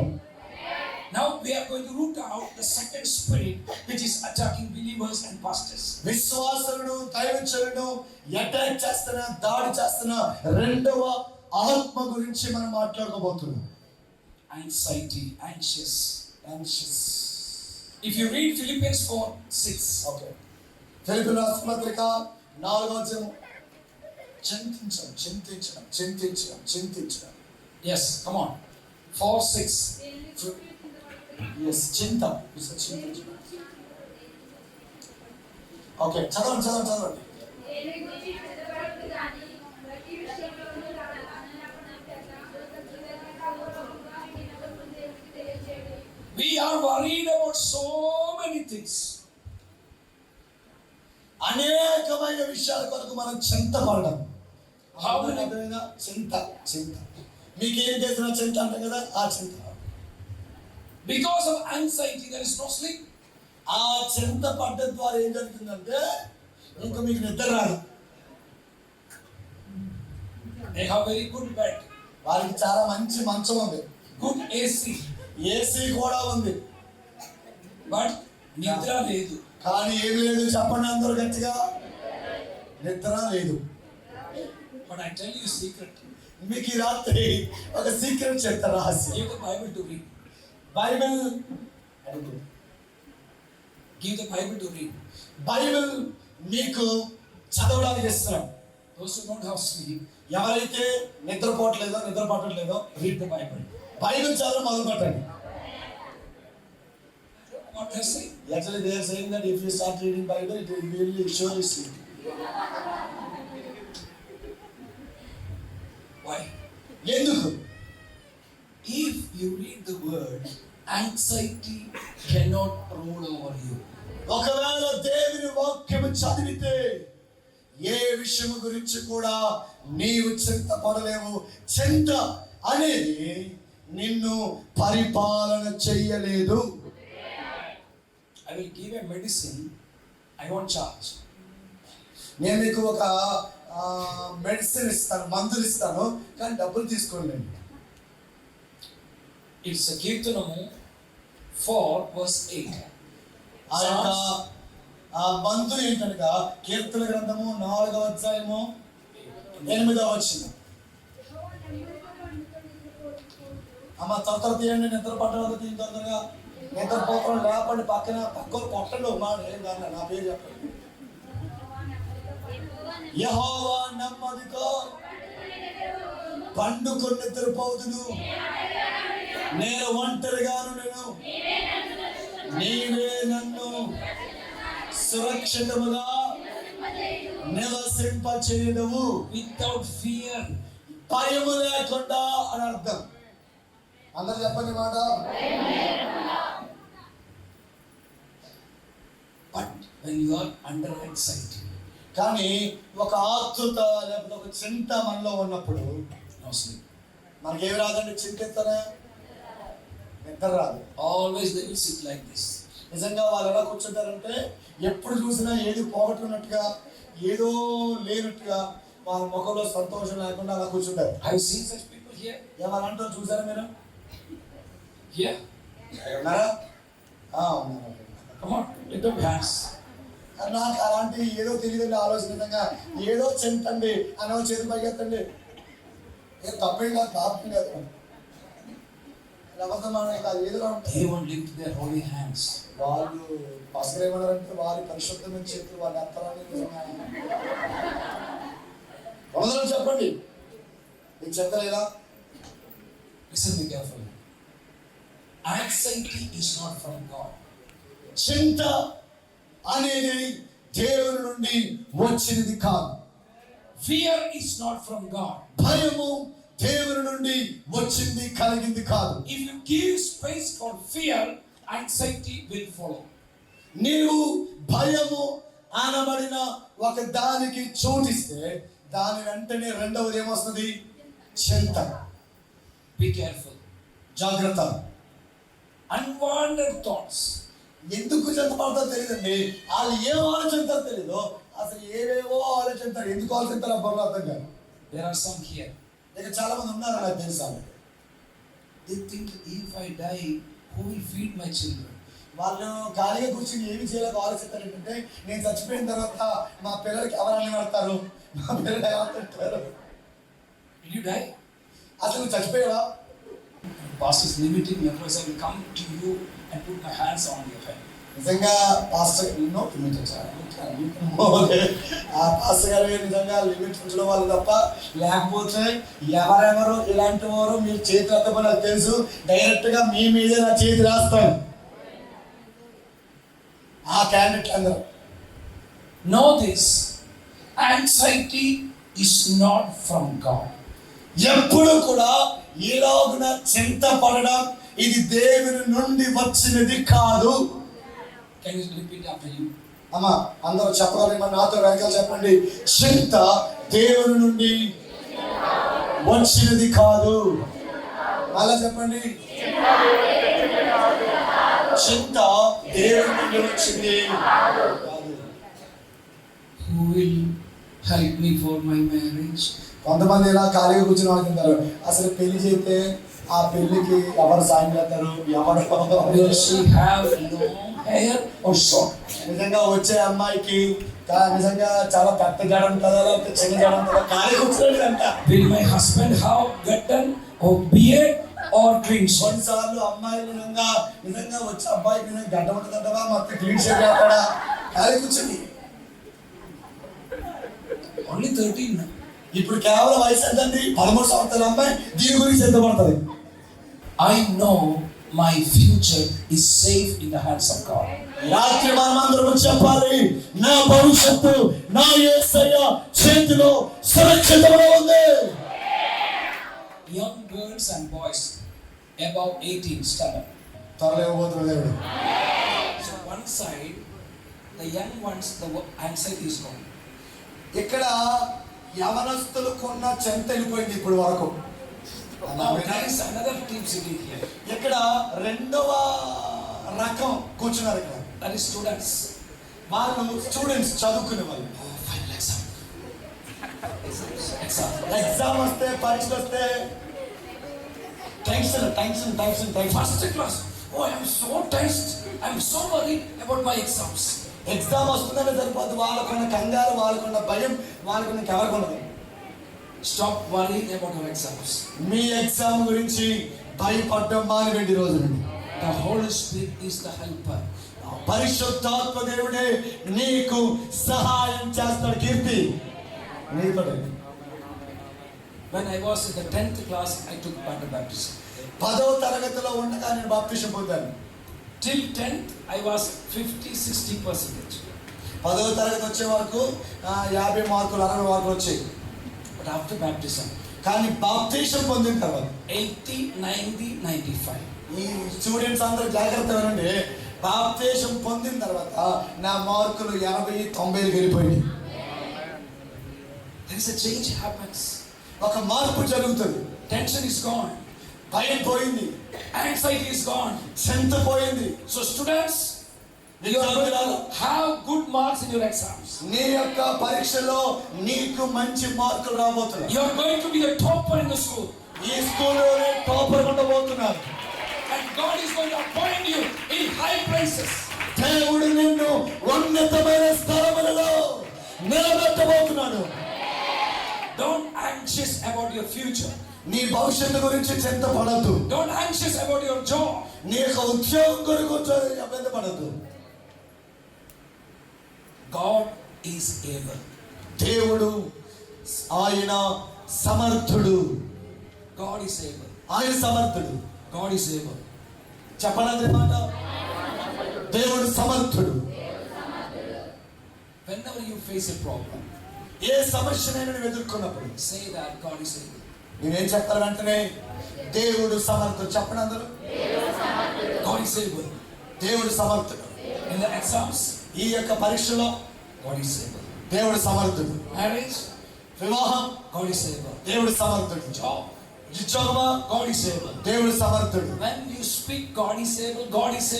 Now we are going to root out the second spirit which is attacking believers and pastors. విశ్వాసులను దైవజనులను అటాక్ చేస్తున్న, దాడి చేస్తున్న రెండవ ఆత్మ గురించి మనం మాట్లాడుకోబోతున్నాం. Anxiety, anxious. If you read Philippians 4:6. Okay. ఫిలిప్పీయుల రాసిన పత్రిక 4వ అధ్యాయం. చింతించడం. Yes, come on. 4:6. Yes, చింత. ఓకే, చదవండి. We are worried about so many things. అనేకమైన విషయాల కొరకు మనం చింతపడడం. చింత మీకేం తెలిసిన చింత అంటే కదా, ఆ చింత. Because of anxiety there is no sleep. ఆ చింత పడ్డం ద్వారా ఏం జరుగుతుందంటే ఇంకా మీకు నిద్ర రాదు. They have very good bed. వారికి చాలా మంచి మంచం ఉంది, good AC కూడా ఉంది, but నిద్ర లేదు. కానీ ఏమి లేదు చెప్పండి అందరూ గట్టిగా, నిద్ర లేదు. But I tell you a secret. మీకు ఈ రాత్రి ఒక సీక్రెట్ చెప్తా, రహస్యం. Give the Bible to read. Bible Give the Bible to read. Bible మీకు చదవడానికి ఇస్తున్నాం. Those who don't have sleep, ఎవరైతే నిద్ర పట్టట్లేదో read the Bible. బైబిల్ చదవడం మొదలు పెట్టండి. What they say? Actually, they are saying that if you start reading Bible, it will really surely sleep. Why? ఎందుకు? If you read the word, anxiety cannot rule over you. ఒకవేళ దేవుని వాక్యము చదివితే ఏ విషయం గురించి కూడా నీవు చింతపడలేవు. చింత అనేది నిన్ను పరిపాలన చెయ్యలేదు. I will give a medicine, I won't charge. నేను మీకు ఒక మెడిసిన్ ఇస్తాను, మందులు ఇస్తాను, కానీ డబ్బులు తీసుకోండి. It's a Kirtanamu 4 verse 8. ఆ యొక్క ఆ మందు ఏంటనగా కీర్తన గ్రంథము 4వ అధ్యాయము 8వ వచనం. అమ్మ త్వర తీయండి, నిద్ర పట్టడం తీయండి తొందరగా. నిద్రపోతాం లేపండి, పక్కన కొట్టండి మాట, ఏం కాదు, నా పేరు చెప్పండి. యెహోవా నెమ్మదితో పండుకొని నిద్రపోదును, నేను ఒంటరిగాను, నీవే నన్ను సురక్షితముగా నివసింపచేయుదువు. Without fear. భయము లేకుండా అని అర్థం. అందరూ చెప్పండి మాట. But when you are under anxiety, కానీ ఒక ఆతృత లేకపోతే ఒక చింత మనలో ఉన్నప్పుడు no sleep. మనకేమి రాదండి, చింతిస్తనే నిద్ర రాదు. Always they will sit like this. నిజంగా వాళ్ళు ఎలా కూర్చుంటారంటే ఎప్పుడు చూసినా ఏది పోగొట్టున్నట్టుగా, ఏదో లేనట్టుగా, వాళ్ళ ముఖంలో సంతోషం లేకుండా అలా కూర్చుంటారు. Have you seen such people here? ఏమనంటో చూసారా మీరు? Here? ఉన్నారా? ఉన్నారు. Come on, lift up your hands. నాకు అలాంటి ఏదో తెలియదండి ఆలోచన. నిజంగా ఏదో చింతండి అనో చేతి పైకెత్తండి, ఏదో తప్పేం కాదు, పాపం కాదు, They won't lift their holy hands. వాళ్ళు పసలు ఏమన్నారంటే వారి పరిశుద్ధమైన చేతులు వాళ్ళ అత్తరాన్ని చెప్పండి, మీకు చెప్తలేదా? Listen be careful. Anxiety is not from God. చింత అనేది దేవుని నుండి వచ్చినది కాదు. Fear is not from God. భయము దేవుని నుండి వచ్చింది, కలిగింది కాదు. If you give space for fear, anxiety will follow. నీవు భయము అనబడిన ఒక దానికి చోటిస్తే దాని వెంటనే రెండవది ఏమొస్తుంది? చింత. Be careful. జాగ్రత్త. Unwanted thoughts. ఎందుకు చింత పడతారో తెలియదండి, వాళ్ళు ఏం ఆలోచించారో తెలీదు, అసలు ఏవేవో ఆలోచించారు. ఎందుకు ఆలోచించారు అబ్బా అర్థం కాదు. There are some here. ఇక చాలా మంది ఉన్నారు నాకు తెలుసా. They think if I die, who will feed my children? వాళ్ళు ఖాళీగా కూర్చొని ఏమి చేయాలో ఆలోచిస్తారు. ఏంటంటే నేను చచ్చిపోయిన తర్వాత మా పిల్లలకి ఎవరని పడతారు, మా పిల్లలు ఎలా తింటారు. Did you die? అసలు చచ్చిపోయావా? Pastor is limiting me, otherwise I will come to you and put my hands on your head. నిజంగా పాస్టర్ ఎన్నో ఆ పాస్టర్ గారు నిజంగా లిమిట్ ఉంచడం వల్ల తప్ప, లేకపోతే ఎవరెవరు ఇలాంటి వారు మీరు చేతి ఎత్తమని నాకు తెలుసు, డైరెక్ట్ గా మీ మీదే నా చేతి రాస్తాను ఆ క్యాండిడేట్ అందరూ. Know this, anxiety is not from God. ఎప్పుడు కూడా ఈలోగున చింత పడడం ఇది దేవుని నుండి వచ్చినది కాదు. Can you repeat after you? అమ్మా అందరూ చెప్పగలరు, నాతో వెనకాల చెప్పండి. చింత దేవుని నుండి వచ్చినది కాదు. అలా చెప్పండి, చింత దేవుని నుండి వచ్చింది కాదు. Who will help me for my marriage? కొంతమంది ఇలా ఖాళీగా కూర్చొని ఆడుతుంటారు, అసలు పెళ్లి చేస్తే ఆ పెళ్లికి ఎవరు సాయం చేస్తారు, ఎవరు. Will she have long hair or short? నిజంగా వచ్చే అమ్మాయికి నిజంగా చాలా పెద్ద జడ ఉంటుందా లేకపోతే చిన్న జడ ఉంటుందా, ఖాళీ కూర్చోండి అంట. Will my husband have gotten or beard or clean shave? కొన్నిసార్లు అమ్మాయిలు నిజంగా వచ్చే అబ్బాయికి నిజంగా గడ్డ ఉంటుందంటవా, మొత్తం క్లీన్ షేవ్ చేస్తాడా, ఖాళీ కూర్చొని. Only 13. ఇప్పుడు కేవలం వయసు ఎంతండి? 13 సంవత్సరాల అమ్మాయి దీని గురించి సిద్ధపడుతుంది. I know my future is safe in the hands of God. రాత్రి మనమందరం చెప్పాలి, నా భవిష్యత్తు నా యేసయ్య చేతిలో సురక్షితంగా ఉంది. Young girls and boys above 18 stand up. తరలేకపోతున్న దేవుడు. So one side, the young ones, the anxiety is gone. ఇక్కడ యవనస్తులకున్న చింత వెళ్ళిపోయింది ఇప్పుడు వరకు. Now there is another team sitting here. ఇక్కడ రెండవ రకం కూర్చున్నారు. ఇక్కడ That is students. వాళ్ళు స్టూడెంట్స్, చదువుకునే వాళ్ళు. 5 lakhs. Exam. ఎగ్జామ్ వస్తే పరీక్షలు వస్తే tension. First class. Oh, I am so tensed. I am so worried about my exams. Exam వస్తుందంటే సరిపోద్దు, వాళ్ళకున్న కంగారు, వాళ్ళకున్న భయం, వాళ్ళకున్న ఎవరికి ఉండదు. Stop worrying about your exams. Me exam గురించి భయపడడం మానేయండి రోజు నుండి. The Holy Spirit is the helper. పరిశుద్ధాత్మ దేవుడే నీకు సహాయం చేస్తాడు. కీర్తి నీపడండి. When I was in the 10th class, I took water baptism. 10వ తరగతిలో ఉండగా నేను బాప్తిసం పొందాను. Till 10th, I was 50-60%. 10వ తరగతి వచ్చే వరకు 50 మార్కులు 60 మార్కులు వచ్చాయి. But after baptism, కానీ బాప్తిసం పొందిన తర్వాత 80, 90, 95. ఈ స్టూడెంట్స్ అందరూ జాగ్రత్త వినండి. బాప్తిసం పొందిన తర్వాత నా మార్కులు 80, 90 వెళ్ళిపోయింది. There is a change happens. ఒక మార్పు జరుగుతుంది. Tension is gone. భయం పోయింది. Anxiety is gone. చింత పోయింది. So students, you are going to have good marks in your exams. నీ యొక్క పరీక్షలో నీకు మంచి మార్కులు రాబోతున్నాయి. You are going to be the topper in the school. ఈ స్కూల్లోనే topper ఉండబోతున్నారు. And God is going to appoint you in high places. దేవుడు నిన్ను ఉన్నతమైన స్థలములలో నిలబెట్టబోతున్నాడు. Don't anxious about your future. నీ భవిష్యత్తు గురించి చింతపడద్దు. Don't anxious about your job. నీ యొక్క ఉద్యోగం గురించి చింతపడద్దు. God is able. దేవుడు ఆయన సమర్థుడు. God is able. ఆయన సమర్థుడు. God is able. చెప్పనండి మాట. దేవుడు సమర్థుడు. Whenever you face a problem, ఏ సమస్యనైనా నువ్వు ఎదుర్కొన్నప్పుడు say that God is able. నువ్వేం చెప్తారు వెంటనే? దేవుడు సమర్థుడు. చెప్పనందరూ God is able. దేవుడు సమర్థుడు. In the exams, ఈ యొక్క పరీక్షలో God is able. దేవుడు సమర్థుడు. Marriage, వివాహం God is able. దేవుడు సమర్థుడు. Job, ఉద్యోగమా God is able. దేవుడు సమర్థుడు. When you speak God is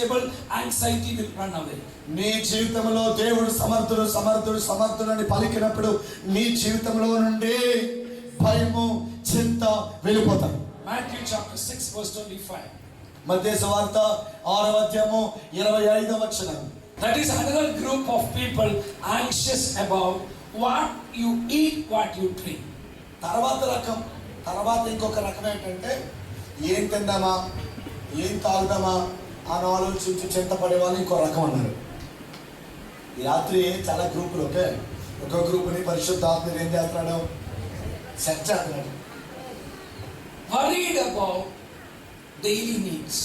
able, anxiety will run away. నీ జీవితంలో దేవుడు సమర్థుడు సమర్థుడు సమర్థుడు అని పలికినప్పుడు నీ జీవితంలో నుండి భయము చింత వెళ్ళిపోతాయి. Matthew chapter 6 verse 25. మత్తయి సువార్త 6వ అధ్యాయము 25వ వచనం. That is another group of people anxious about what you eat, what you drink. తర్వాత ఇంకొక రకం ఏంటంటే ఏం తిందామా ఏం తాగుదామా అని ఆలోచించి చింతపడే వాళ్ళు ఇంకో రకం అన్నారు. ఈ రాత్రి చాలా గ్రూపులు ఒక గ్రూపుని పరిశుద్ధాత్మ ఏం చేస్తున్నాడు? సెట్ చేస్తున్నాడు. Worried about daily needs.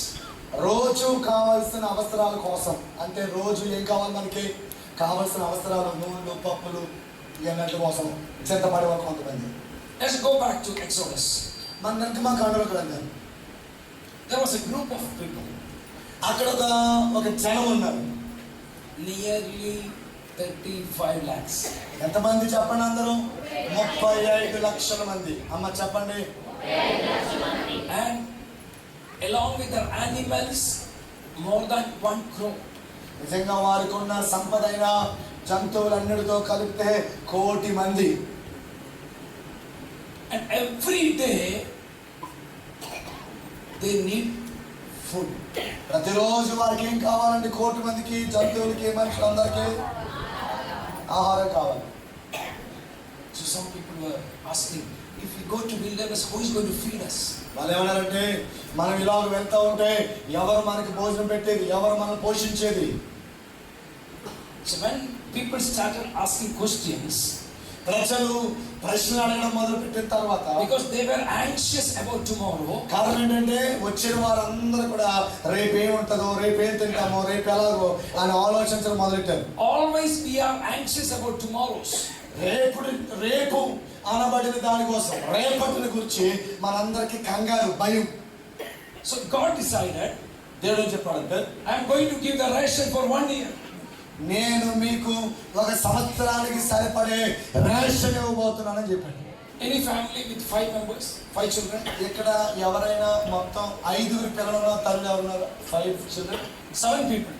రోజు కావాల్సిన అవసరాల కోసం, అంటే రోజు ఏం కావాలి మనకి? కావాల్సిన అవసరాలు, నూనెలు, పప్పులు ఇవన్నిటి కోసం చింతపడే వాళ్ళు కొంతమంది. Let's go back to Exodus. మా కాండలోకి వెళ్దాం. There was a group of people. అక్కడ ఒక జనం ఉన్నారు. Nearly 35 lakhs. ఎంతమంది చెప్పండి అందరూ? 35 లక్షల మంది. అమ్మ చెప్పండి. And along with their animals, more than 1 crore. నిజంగా వారికి ఉన్న సంపదైన జంతువులన్నిటితో కలిపితే 1 కోటి మంది. And every day they need food. ప్రతిరోజు వారికి ఏం కావాలండి? 1 కోటి మందికి, జంతువులకి, మనుషులందరికీ ఆహారం కావాలి. So some people were asking, if we go to wilderness, who is going to feed us? వాళ్ళు ఏమన్నారంటే, మనం ఇలాగ వెళ్తూ ఉంటే ఎవరు మనకి భోజనం పెట్టేది, ఎవరు మనల్ని పోషించేది? So when people started asking questions, ప్రజలు ప్రశ్నలు అడగడం మొదలు పెట్టిన తర్వాత, because they were anxious about tomorrow, కారణం ఏంటంటే వచ్చిన వారందరూ కూడా రేపు ఏముంటుందో, రేపు ఏం తింటామో, రేపు ఎలాగో అని ఆలోచించడం మొదలెట్టారు. always we are anxious about tomorrows. రేపు అనబడిన దానికోసం, రేపటిని గురించి మనందరికీ కంగారు, భయం. So God decided, దేవుడు ఏం చెప్పాడంటే, I am going to give the ration for 1 year. నేను మీకు 1 సంవత్సరానికి సరిపడే రేషన్ ఇవ్వబోతున్నానని చెప్పాడు. Any family with 5 members, 5 children? ఇక్కడ ఎవరైనా మొత్తం 5 పిల్లలు ఉన్న తల్లి ఎవరున్నారు? 5 children, 7 people.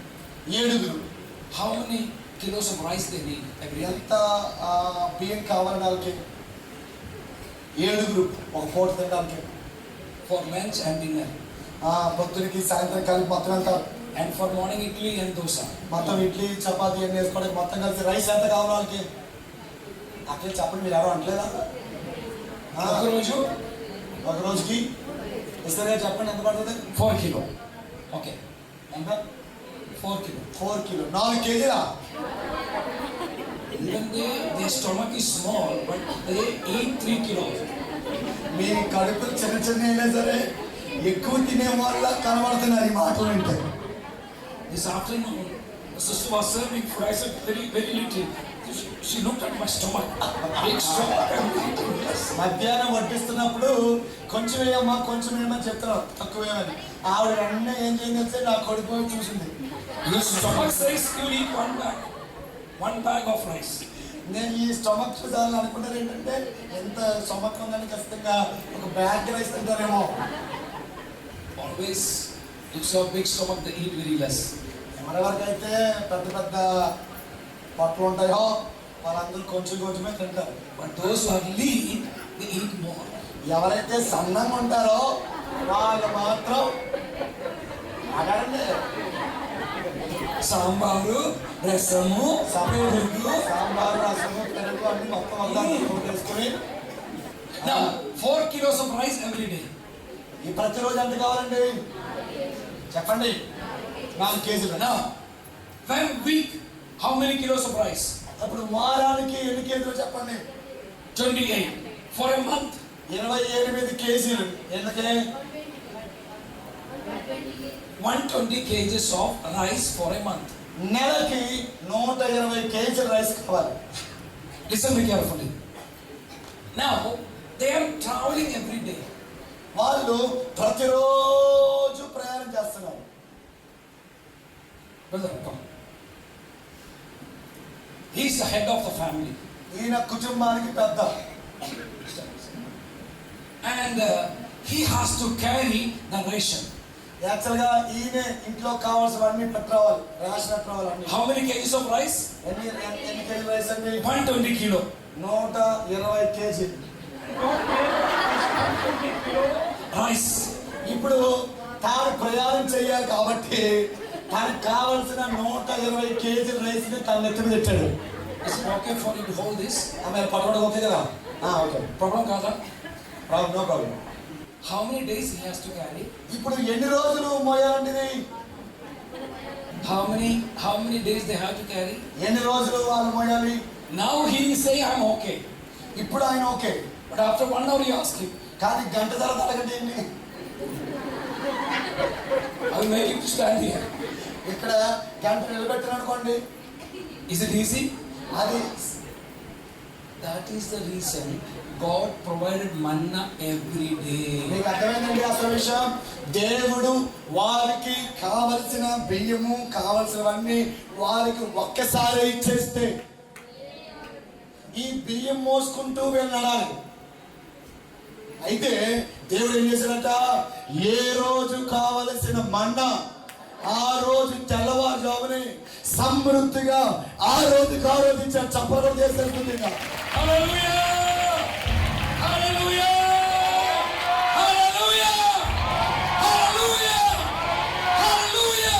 7. How many kilos of rice they need every day? ఎంత బియ్యం కావాలి వాళ్ళకి? 7 ఒక పూట తినడానికి. For lunch and dinner. పొద్దునకి సాయంత్రం కలిపి మొత్తం వెళ్తారు. And for morning idli and dosa. మొత్తం ఇడ్లీ చపాతీ అన్ని వేసుకోవడానికి మొత్తం కలిసి రైస్ ఎంత కావాలి వాళ్ళకి? అట్లే చెప్పండి, మీరు ఎవరు అంటలేదా? ఒక రోజుకి ఇస్తారే చెప్పండి, ఎంత పడుతుంది? 4 kilo. Okay. ఎంత? 4 kilo. 4 kilo, 4 కేజీలా? Even their stomach is small, but they eat 3 kilos. మీ కడుపులు చిన్న చిన్న అయినా సరే ఎక్కువ తినే వాళ్ళ కనబడుతున్నారు ఈ మాటలు వింటే. This afternoon, the sister was serving food. I said, very little. She looked at my stomach. Big stomach. మధ్యాహ్నం వడ్డిస్తున్నప్పుడు కొంచెం వేయమ్మా చెప్తున్నావు, తక్కువ వేయమని. ఆవిడ అన్న ఏం చేయండి నా కొడుకు చూసింది. Your stomach says you eat one bag of rice. నేను ఈ స్టమక్ చూసాలని అనుకున్నారు ఏంటంటే ఎంత స్టమక్ ఉందని ఖచ్చితంగా ఒక బ్యాగ్ రైస్ తింటారేమో. Always looks so big stomach, they eat very less. ఎవరెవరికి అయితే పెద్ద పెద్ద పట్లు ఉంటాయో వాళ్ళందరూ కొంచెమే తింటారు. But those who are lean, they eat more. ఎవరైతే సన్నంగా ఉంటారో వాళ్ళు మాత్రం అడగండి. సాంబారు రసము సాంబారు రసము పెరుగు అన్ని మొత్తం అంతా వేసుకుని. Now 4 kilos of rice every day. ఈ ప్రతిరోజు ఎంత కావాలండి చెప్పండి? 4 కేజీలు. Now one week how many kilos of rice? అప్పుడు వారానికి ఎన్ని కేజీలు చెప్పండి? 28. For a month 28 కేజీలు. ఎందుకే? 120 kgs of rice for a month. నెలకి 120 కేజీల రైస్ కావాలి. Listen very carefully. Now they are traveling every day. వాళ్ళు ప్రతిరోజు ప్రయాణం చేస్తున్నారు. Brother, come. He is the head of the family. ఈయన కుటుంబానికి పెద్ద. And he has to carry the ration. యాక్చువల్గా ఈయన ఇంట్లో కావాల్సినవన్నీ పెట్టుకోవాలి, రేషన్ పెట్టుకోవాలి అన్ని. How many kgs of rice? ఎన్ని కేజీల రైస్ అండి? 120 kilo. 120 కేజీలు రైస్. ఇప్పుడు తాను ప్రయాణం చేయాలి కాబట్టి తనకు కావాల్సిన 120 కేజీల రైస్ ని తన నెత్తి మీద పెట్టాడు. Is it okay for you to hold this? ఆమె పట్టుకోవడం ఓకే కదా? ఓకే, Problem కాదా? No problem. How many days he has to carry? ఇప్పుడు ఎన్ని రోజులు మోయాలండి? How many days they have to carry? ఎన్ని రోజులు వాళ్ళు మోయాలి? Now he is saying I'm okay. ఇప్పుడు ఆయన okay, But after 1 hour you ask him, కానీ గంట తర్వాత అడగండి. I will make him to stand here. ఇక్కడ గంట నిలబెట్టాను అనుకోండి, Is it easy? అది That is the reason God provided manna every day. మీకు అర్థమైందండి అసలు విషయం? దేవుడు వారికి కావలసిన బియ్యము కావలసినవన్నీ వారికి ఒక్కసారి ఇచ్చేస్తే ఈ బియ్యం మోసుకుంటూ వెళ్ళాలి. అయితే దేవుడు ఏం చేశాడట? ఏ రోజు కావలసిన మన్నా ఆ రోజు తెల్లవారుజామునే సమృద్ధిగా ఆ రోజుకి ఇచ్చాడు. చప్పట్లు చేసేస్తుంది. Hallelujah! Hallelujah! Hallelujah! Hallelujah! Hallelujah!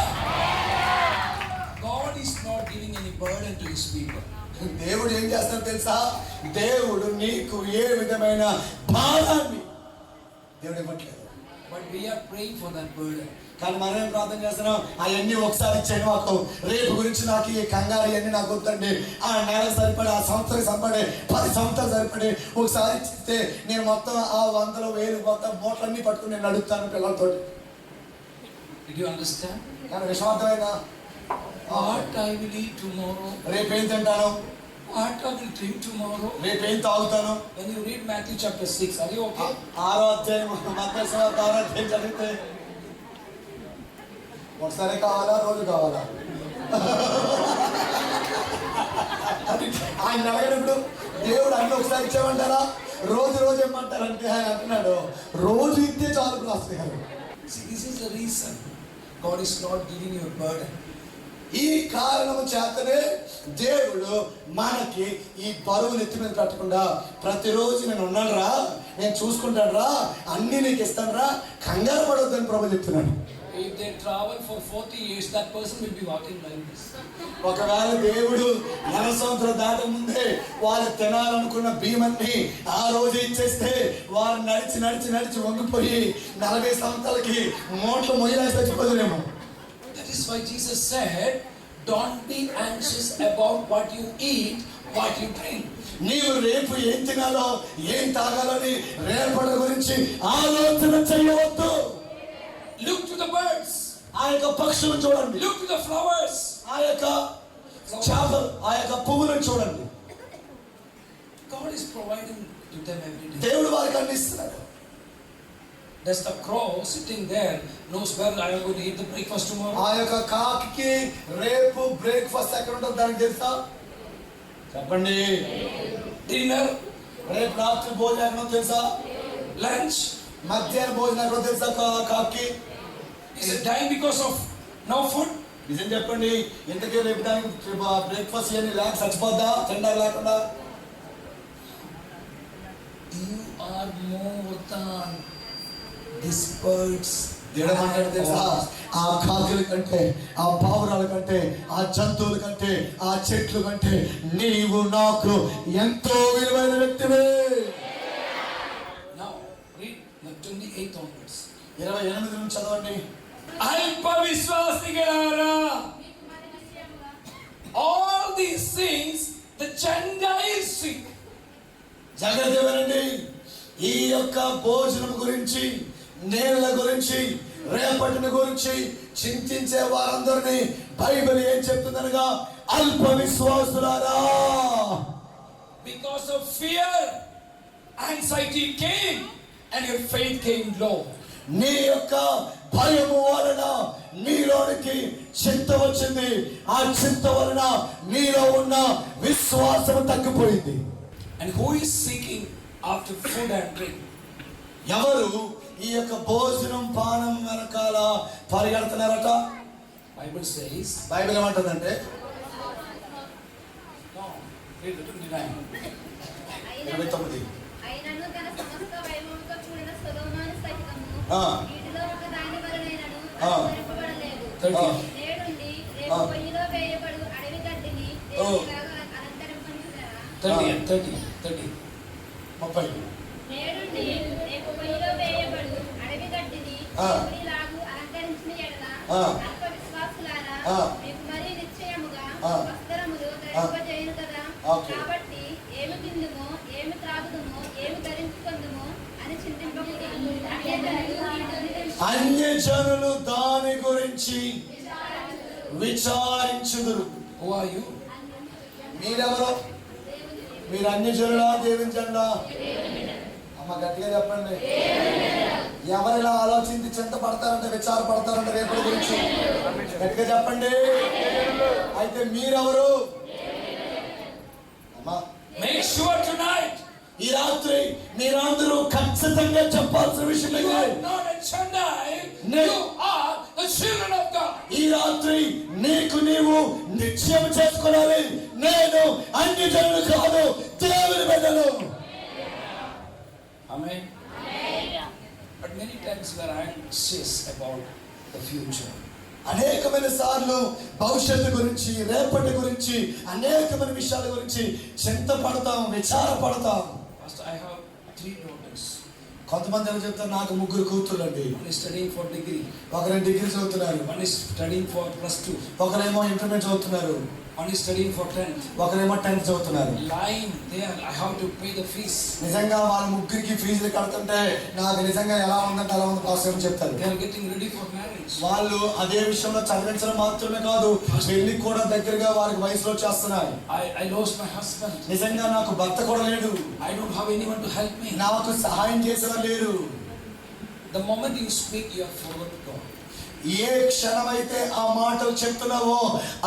God is not giving any burden to his people. దేవుడు ఏం చేస్తాడో తెలుసా? దేవుడు నీకు ఏ విధమైన భారాన్ని దేవుడు ఇవ్వట్లేదు. But we are praying for that burden. కానీ మనమేం ప్రార్థన చేస్తున్నాం? అవన్నీ ఒకసారి ఇచ్చేయండి మాకు, రేపు గురించి నాకు ఈ కంగారు ఇవన్నీ నాకు వద్దండి, ఆ నెల సరిపడి ఆ సంవత్సరం సరిపడి 10 సంవత్సరాలు సరిపడి ఒకసారి ఇస్తే నేను మొత్తం ఆ 100, 1000 మొత్తం మూటలన్నీ పట్టుకుని నేను అడుగుతాను పిల్లలతో. Did you understand? కానీ విషమార్థమైనా What I will eat tomorrow? రేపేం తింటాను, What I will drink tomorrow? రేపేం తాగుతాను. When you read Matthew chapter 6, are you okay? 6వ అధ్యాయం మత్తయి సువార్త 6వ అధ్యాయం చదివితే ఒకసారి కావాలా, రోజు కావాలా? ఆయన అడగనప్పుడు దేవుడు అన్ని ఒకసారి ఇచ్చామంటారా, రోజు ఏమంటారంటే ఆయన అంటున్నాడు రోజు ఇస్తే చాలు రాస్తారు. See, this is the reason God is not giving you a burden. ఈ కారణము చేతనే దేవుడు మనకి ఈ బరువు నెత్తి మీద పెట్టకుండా ప్రతిరోజు నేను ఉన్నానురా, నేను చూసుకుంటాను రా, అన్ని నీకు ఇస్తాను రా, కంగారు పడొద్దని ప్రభు చెప్తున్నాడు. If they travel for 40 years, that person will be walking like this. ఒకవేళ దేవుడు 40 సంవత్సరాలు దాట ముందే వాళ్ళు తినాలనుకున్న భీమన్ని ఆ రోజు ఇచ్చేస్తే వారు నడిచి నడిచి నడిచి వంగిపోయి 40 సంవత్సరాలకి మోట్లు మొయ్యలేసి చచ్చిపోదురేమో. That is why Jesus said, don't be anxious about what you eat, what you drink. నీవు రేపు ఏం తినాలో ఏం తాగాలని రేపటి గురించి ఆలోచన చేయవద్దు. Look to the birds. ఆ యొక్క పక్షులను చూడండి, Look to the flowers. ఆ యొక్క చేపలు, ఆ యొక్క పువ్వులను చూడండి. God is providing to them every day. దేవుడు వారికి అన్ని ఇస్తున్నాడు. Does the crow sitting there knows where I am going to eat the breakfast tomorrow? ఆ యొక్క కాకి రేపు బ్రేక్ఫాస్ట్ ఎక్కడ ఉంటుందో దానికి తెలుసా? చెప్పండి. Dinner, రేపు రాత్రి భోజనం ఎక్కడో తెలుసా? lunch. మధ్యాహ్న భోజనం ఎక్కడో తెలుసా కాకి? Is it dying because of no food? నిజం చెప్పండి, ఎందుకే రేపు దానికి బ్రేక్ఫాస్ట్ చేయని లేక చచ్చిపోద్దా తిండా లేకుండా? You are more than these birds. దేవుడేమంటాడు తెలుసా? ఆ కాకుల కంటే, ఆ పావురాల కంటే, ఆ జంతువుల కంటే, ఆ చెట్లు కంటే నీవు నాకు ఎంతో విలువైన వ్యక్తివే. Now read the 28th onwards. 28 నుంచి చదవండి. అల్ప విశ్వాసిగలారా, all these things the Gentiles seek. జాగ్రత్త వినండి. ఈ యొక్క భోజనం గురించి, నేల గురించి, రేపటిని గురించి చింతించే వారందరినీ బైబిల్ ఏం చెప్తుందనగా, అల్ప విశ్వాసులారా. Because of fear, anxiety came and your faith came low. నీ యొక్క భయము వలన నీలోనికి చింత వచ్చింది, ఆ చింత వలన నీలో ఉన్న విశ్వాసం తగ్గిపోయింది. And who is seeking after food and drink? ఎవరు ఈ యొక్క భోజనం పానం వెనకాల పరిగెడుతున్నారట? Bible says, బైబిల్ ఏమంటుందంటే, no, read the 29. 29. అయినను తన సమస్త వైభవంతో కూడిన సొలొమోను సహితము ఆ. వీటిలో ఒక దాని వలనైనను ఆ. అనుసరింపబడలేదు. 30. నేడుండి రేపు పొయ్యిలో వేయబడు అడవి గడ్డిని దేవునిలాగా అలంకరింపనిచ్చారా? 30. 30. నేడుండి రేపు పొయ్యిలో వేయబడు అడవి గడ్డిని ఆ. దేవునిలాగా అలంకరించిన ఎడల ఆ. అల్ప విశ్వాసులారా, ఆ. మీకు మరీ నిశ్చయముగా ఆ. వస్త్రములు ధరింపజేయును కదా. ఓకే. కాబట్టి ఏమి తిందుమో, ఏమి త్రాగుదుమో, ఏమి ధరించుకుందుమో అని చింతింపకుడి. అన్యజనులు దాని గురించి విచారించుదురు. Who are you? మీరెవరు? మీరు అన్యజనులా దేవుని జనులా? అమ్మ గట్టిగా చెప్పండి. ఎవరిలా ఆలోచించి చింత పడతారంటే, విచార పడతారంటే రేపటి గురించి? గట్టిగా చెప్పండి. అయితే మీరెవరు? అమ్మా, Make sure tonight ఈ రాత్రి మీరందరూ ఖచ్చితంగా చెప్పాల్సిన విషయం you ఇది. are not a Chandai, No. you are the children of God. ఈ రాత్రి నీకు నీవు నిశ్చయం చేసుకోవాలి, నేను అన్ని జనులు కాదు, దేవుని బిడ్డను. Amen. But many times we are anxious about the future. అనేకమైన సార్లు భవిష్యత్తు గురించి, రేపటి గురించి, అనేకమైన విషయాల గురించి చింత పడతాం, విచార పడతాం. Pastor, I have 3 daughters. కొంతమంది ఏమో చెప్తారు, నాకు 3 కూతుర్లండి. One is studying for degree. ఒకరేమో డిగ్రీ చదువుతున్నారు, One is studying for +2. ఒకరేమో ఇంటర్మీడియట్ చదువుతున్నారు, One is studying for 10th. ఒకరేమో 10th చదువుతున్నారు. Lying there, I have to pay the fees. నిజంగా వాళ్ళ ముగ్గురికి ఫీజులు కడుతుంటే నాకు నిజంగా ఎలా ఉందంటే అలా ఉంది పాస్టర్ అని చెప్తారు. They are getting ready for marriage. వాళ్ళు అదే విషయంలో చదివించడం మాత్రమే కాదు, పెళ్లి కూడా దగ్గరగా వారికి వయసులో చేస్తున్నారు. I lost my husband. నిజంగా నాకు భర్త కూడా లేడు, I don't have anyone to help me. నాకు సహాయం చేసేవారు లేరు. The moment you speak, you have forgotten God. ఏ క్షణమైతే ఆ మాటలు చెప్తున్నావో,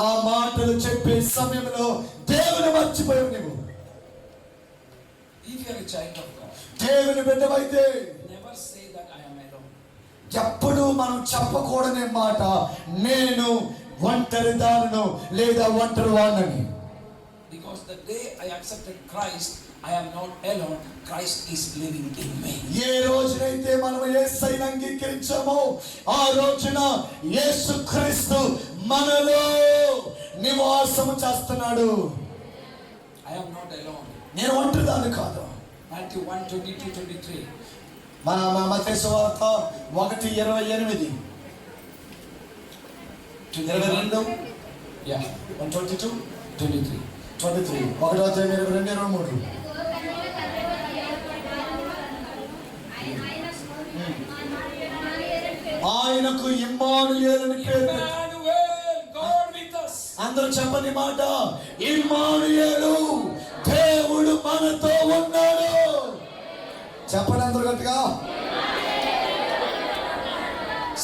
ఆ మాటలు చెప్పే సమయంలో దేవుని మర్చిపోయావు నువ్వు. If you are a child of God, దేవుని బిడ్డవైతే never say that I am alone. ఎప్పుడు మనం చెప్పకూడని మాట, నేను ఒంటరి దానను లేదా ఒంటరి వాడిని. Because the day I accepted Christ, I am not alone. Christ is living in me. ఏ రోజునైతే మనం యేసుని అంగీకరించామో ఆ రోజున యేసుక్రీస్తు మనలో నివాసము చేస్తున్నాడు. I am not alone. నేను ఒంటరి దాన్ని కాదు. Matthew 1:22-23. మన మత్తయి సువార్త 1:28. 22. Yeah, 1:22, 23. 23. 1:22-23. ఆయనకు ఇమ్మానుయేలు అని పేరు. Emmanuel, God with us. అందరూ చెప్పని మాట, ఇమ్మానుయేలు, దేవుడు మనతో ఉన్నాడు. చెప్పండి అందరూ గట్టిగా.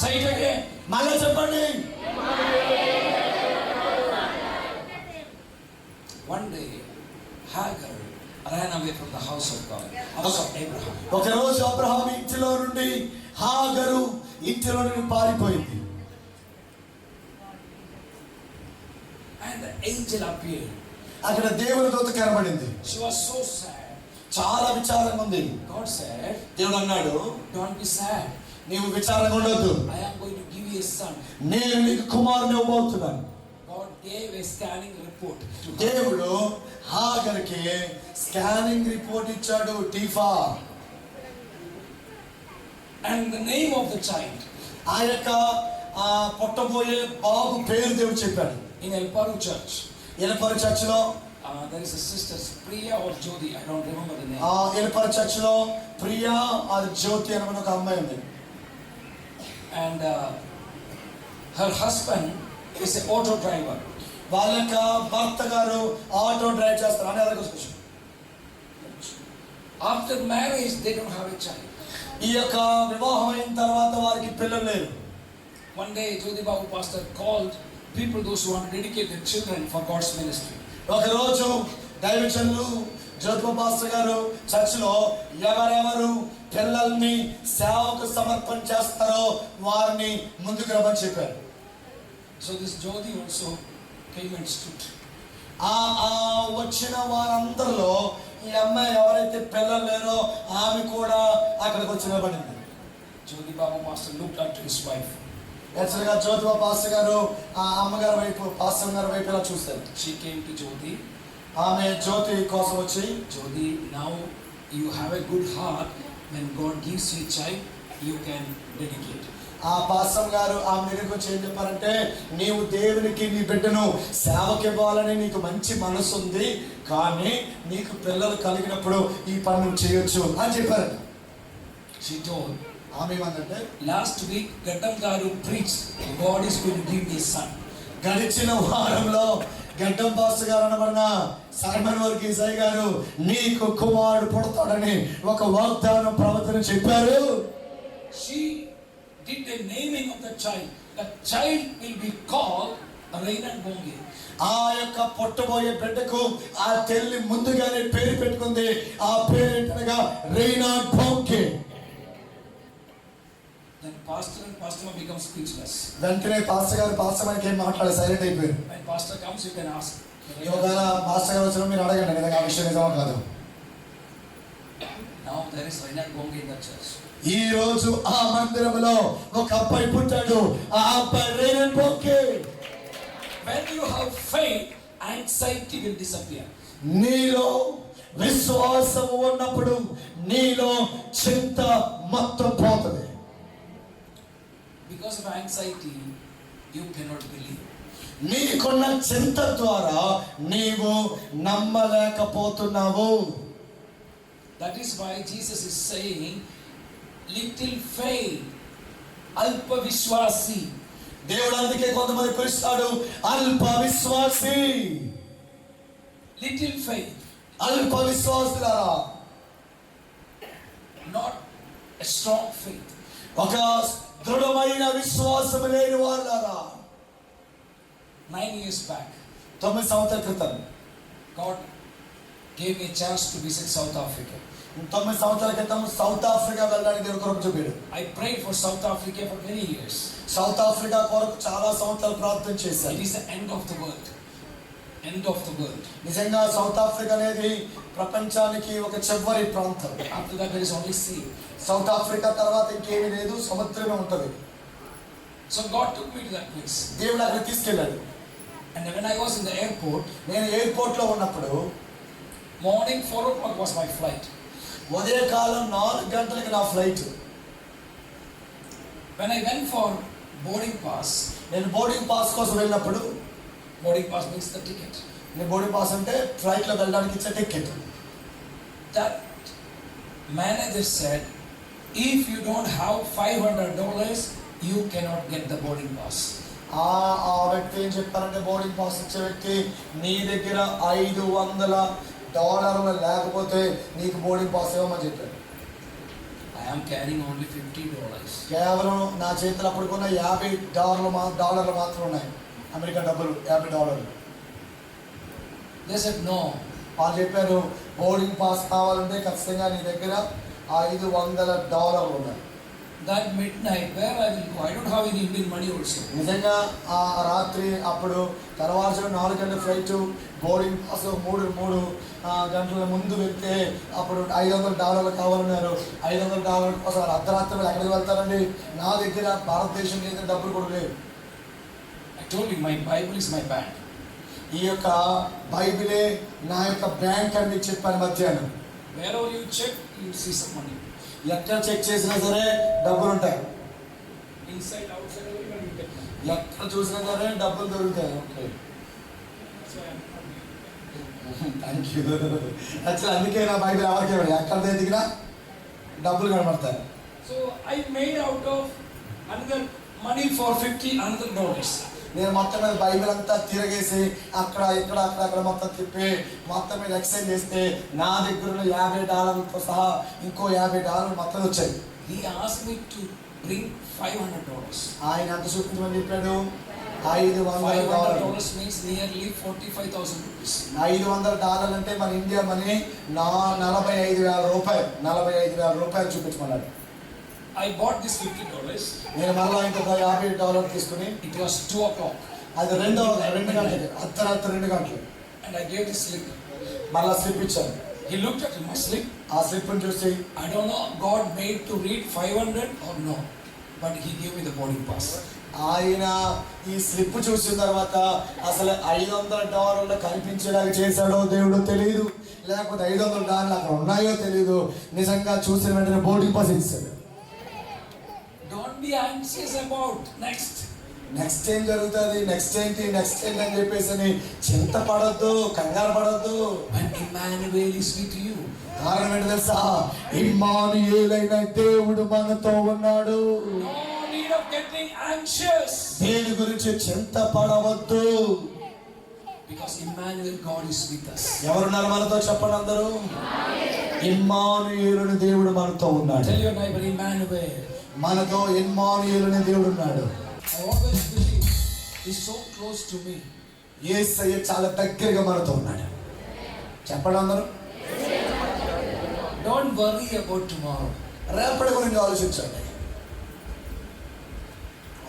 Say it again. మళ్ళా చెప్పండి. One day, Hagar ran away from the house of God, house of Abraham. ఒక రోజు అబ్రహాము ఇంటిలో నుండి హాగరు ఇంటిలో నుండి పారిపోయింది. And the angel appeared. అక్కడ దేవుని దూత కనబడింది. She was so sad. చాలా విచారంగా ఉంది. God said, దేవుడు అన్నాడు, don't be sad. నీవు విచారంగా ఉండొద్దు, I am going to give you a son. నేను నీకు కుమారుని ఇవ్వబోతున్నాను. God gave a scanning report to her. దేవుడు హాగర్కి స్కానింగ్ రిపోర్ట్ ఇచ్చాడు. TIFFA. And the name of the child. ఆ యొక్క పుట్టబోయే బాబు పేరు దేవుడు చెప్పాడు. In El Paru church, ఎలపరి చర్చిలో there is a sister, Priya or Jyoti, I don't remember the name. ఎలపరి చర్చిలో ప్రియా అది జ్యోతి అని ఒక అమ్మాయి ఉంది. And her husband is an auto driver. వాళ్ళ యొక్క భర్త గారు ఆటో డ్రైవ్ చేస్తారు అని అదొక. After marriage, they don't have a child. ఈ యొక్క వివాహం అయిన తర్వాత వారికి పిల్లలు లేరు. One day, Jyoti Babu pastor called people, those who want to dedicate their children for God's ministry. ఒక రోజు దైవజనులు జ్యోతిబా పాస్టర్ గారు చర్చిలో ఎవరెవరు పిల్లల్ని సేవకు సమర్పణ చేస్తారో వారిని ముందుకు రమ్మని చెప్పారు. So this Jyoti also came and stood. వచ్చిన వారందరిలో ఈ అమ్మాయి ఎవరైతే పిల్లలు లేరో ఆమె కూడా అక్కడికి వచ్చి నిలబడింది. Jyoti Babu pastor looked up to his wife. యాక్చువల్గా జ్యోతిబా పాస్టర్ గారు ఆ అమ్మగారి వైపు, పాస్టర్ గారి వైపు ఇలా చూస్తారు. She came to Jyoti. ఆమె జ్యోతి కోసం వచ్చి, Jyoti, now you have a good heart. When God gives you a child, you can dedicate. ఆ పాస్టర్ గారు ఆమె దగ్గరికి వచ్చి ఏం చెప్పారంటే, నీవు దేవునికి నీ బిడ్డను సేవకి ఇవ్వాలని నీకు మంచి మనసు ఉంది, కానీ నీకు పిల్లలు కలిగినప్పుడు ఈ పని నువ్వు చేయొచ్చు అని చెప్పారు. She told, ఆమె ఏమందంటే, last week Gaddam Garu preached, God is going to give me a son. గడిచిన వారంలో గడ్డం పాస్టర్ గారు అనబడిన సైమన్ వర్గీసాయి గారు నీకు కుమారుడు పుడతాడని ఒక వాగ్దానం ప్రవచనం చెప్పారు. She did the naming of the child. The child will be called Reinhard Bonke. ఆ యొక్క పుట్టబోయే బిడ్డకు ఆ తల్లి ముందుగానే పేరు పెట్టుకుంది. ఆ పేరేంటనగా రైనార్డ్ బోంకే. Then pastor and pastor become speechless. వెంటనే పాస్టర్ గారు పాస్టర్కి ఏం మాట్లాడే సైలెంట్ అయిపోయారు. When pastor comes, you can ask. ఒకవేళ పాస్టర్ గారు వచ్చినా మీరు అడగండి కదా ఆ విషయం నిజమో కాదు. Now there is Reinhard Bonke in the church. ఈ రోజు ఆ మందిరంలో ఒక అబ్బాయి పుట్టాడు. ఆ అబ్బాయి రైనార్డ్ బోంకే. When you have faith, anxiety will disappear. నీలో విశ్వాసం ఉన్నప్పుడు నీలో చింత మొత్తం పోతుంది. Because of anxiety, you cannot believe. నీకున్న చింత ద్వారా నీవు నమ్మలేకపోతున్నావు. That is why Jesus is saying, little faith, alpa vishwasi. దేవుడు అందుకే కొంతమంది పిలుస్తాడు అల్ప విశ్వాసి. Little faith, అల్ప విశ్వాసులారా, not a strong faith. ఒక దృఢమైన విశ్వాసం లేని వాళ్ళారా. 9 years back, 9 సంవత్సరాల క్రితం God gave me a chance to visit South Africa. 9 సంవత్సరాల క్రితం సౌత్ ఆఫ్రికా వెళ్ళడానికి దేవుడు కృప చూపాడు. I prayed for South Africa for many years. South Africa కొరకు చాలా సంవత్సరాలు ప్రార్థన చేశాను. It is the end of the world. End of the world. నిజంగా సౌత్ ఆఫ్రికా అనేది ప్రపంచానికి ఒక చివరి ప్రాంతం. After that there is only sea. South Africa తర్వాత ఇంకేమీ లేదు, సముద్రమే ఉంటుంది. So God took me to that place. దేవుడు అక్కడికి తీసుకెళ్ళాడు. And when I was in the airport, నేను ఎయిర్పోర్ట్ లో ఉన్నప్పుడు morning 4 o'clock was my flight. ఉదయకాలం 4 గంటలకు నా flight. When I went for boarding pass, నేను బోర్డింగ్ పాస్ కోసం వెళ్ళినప్పుడు, boarding pass means the ticket. నేను బోర్డింగ్ పాస్ అంటే ఫ్లైట్ లో వెళ్ళడానికి ఇచ్చే ticket. That manager said, if you don't have $500, you cannot get the boarding pass. ఆ వ్యక్తి ఏం చెప్పారంటే, బోర్డింగ్ పాస్ ఇచ్చే వ్యక్తి, నీ దగ్గర $500 లేకపోతే నీకు బోర్డింగ్ పాస్ ఇవ్వమని చెప్పాడు. I am carrying only $50. కేవలం నా చేతిలో అప్పుడుకున్న $50 మాత్రం ఉన్నాయి, అమెరికా డబ్బులు $50. They said no. వాళ్ళు చెప్పారు, బోర్డింగ్ పాస్ కావాలంటే ఖచ్చితంగా నీ దగ్గర $500 ఉన్నాయి. That midnight, where I will go? I don't have any Indian money also. నిజంగా ఆ రాత్రి అప్పుడు తెల్లవారుజాము 4 గంటల ఫ్లైట్, బోర్డింగ్ పాస్ 3 గంటల ముందు వెళ్తే అప్పుడు $500 కావాలన్నారు. $500 కోసం అర్ధరాత్రి ఎక్కడికి వెళ్తారండి? నా దగ్గర భారతదేశం మీద డబ్బులు కూడా లేవు. I told you my Bible is my bank. ఈ యొక్క బైబిలే నా యొక్క బ్యాంక్ అని మీకు చెప్పాను మధ్యాహ్నం. Wherever you check, you see some money. ఎక్కడ చెక్ చేసినా సరే డబ్బులు ఉంటాయి. Inside, outside, everywhere you get money. ఎక్కడ చూసినా సరే డబ్బులు దొరుకుతాయి. Okay, So I am thank you. Actual అందుకే నా బైబిల్ ఎవరికే ఎక్కడ దిగినా డబ్బులు కనబడతాయి. So I made out of another money for $50. నేను మొత్తం మీద బైబిల్ అంతా తిరగేసి అక్కడ మొత్తం తిప్పి మొత్తం మీద ఎక్స్చేంజ్ చేస్తే నా దగ్గర ఉన్న $50తో సహా ఇంకో $50 మొత్తం వచ్చాయి. He asked me to bring $500. ఆయన ఎంత చూపించమని చెప్పాడు? $500 means nearly 45,000 rupees. $500 అంటే మన ఇండియా మనీ 45,000 రూపాయలు. 45,000 రూపాయలు చూపించమన్నాడు. I bought this $50. నేను మళ్ళీ ఇంకొక $50 తీసుకుని, It was 2 o'clock. అది 2 గంటలకి, అర్ధరాత్రి 2 గంటలు, And I gave the slip. మళ్ళా స్లిప్ ఇచ్చాను. He looked at my slip. ఆ స్లిప్ని చూసి, I don't know God made to read 500 or no, but he gave me the boarding pass. ఆయన ఈ స్లిప్ చూసిన తర్వాత అసలు $500 కనిపించేలాగా చేశాడో దేవుడు తెలియదు, లేకపోతే $500 అక్కడ ఉన్నాయో తెలియదు. నిజంగా చూసిన వెంటనే బోర్డింగ్ పాస్ ఇచ్చాడు. Don't be anxious about next ఏం జరుగుతుంది, నెక్స్ట్ ఏంటి అని చెప్పేసి చింత పడద్దు, కంగారు పడద్దు. when Emmanuel is with you. కారణం ఏంటి తెలుసా? ఇమ్మానుయేలైన దేవుడు మనతో ఉన్నాడు. No need of getting anxious. దేని గురించి చింత పడవద్దు. Because Emmanuel, God is with us. ఎవరున్నారు మనతో? చెప్పండి అందరూ. ఇమ్మానుయేలుని దేవుడు మనతో ఉన్నాడు. Tell your neighbor, Emmanuel. మనతో ఇమ్మానుయేలుని దేవుడు ఉన్నాడు. I always believe he's so close to me. యేసయ్య చాలా దగ్గరగా మనతో ఉన్నాడు. చెప్పండి అందరూ. Don't worry about tomorrow. రేపటి గురించి ఆలోచించండి.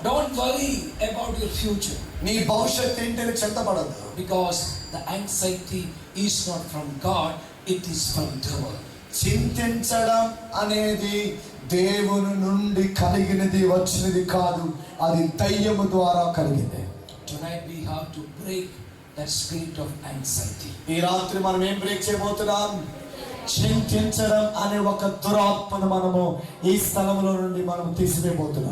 Don't worry about your future. నీ భవిష్యత్తు ఏంటని చింతపడద్దు. Because the anxiety is not from God, it is from devil. చింతించడం అనేది దేవుని నుండి కలిగినది, వచ్చినది కాదు, అది దయ్యము ద్వారా కలిగింది. Tonight we have to break that spirit of anxiety. ఈ రాత్రి మనం ఏం బ్రేక్ చేయబోతున్నాం? చింతించడం అనే ఒక దురాత్మను మనము ఈ స్థలంలో నుండి మనం తీసివేయబోతున్నాం.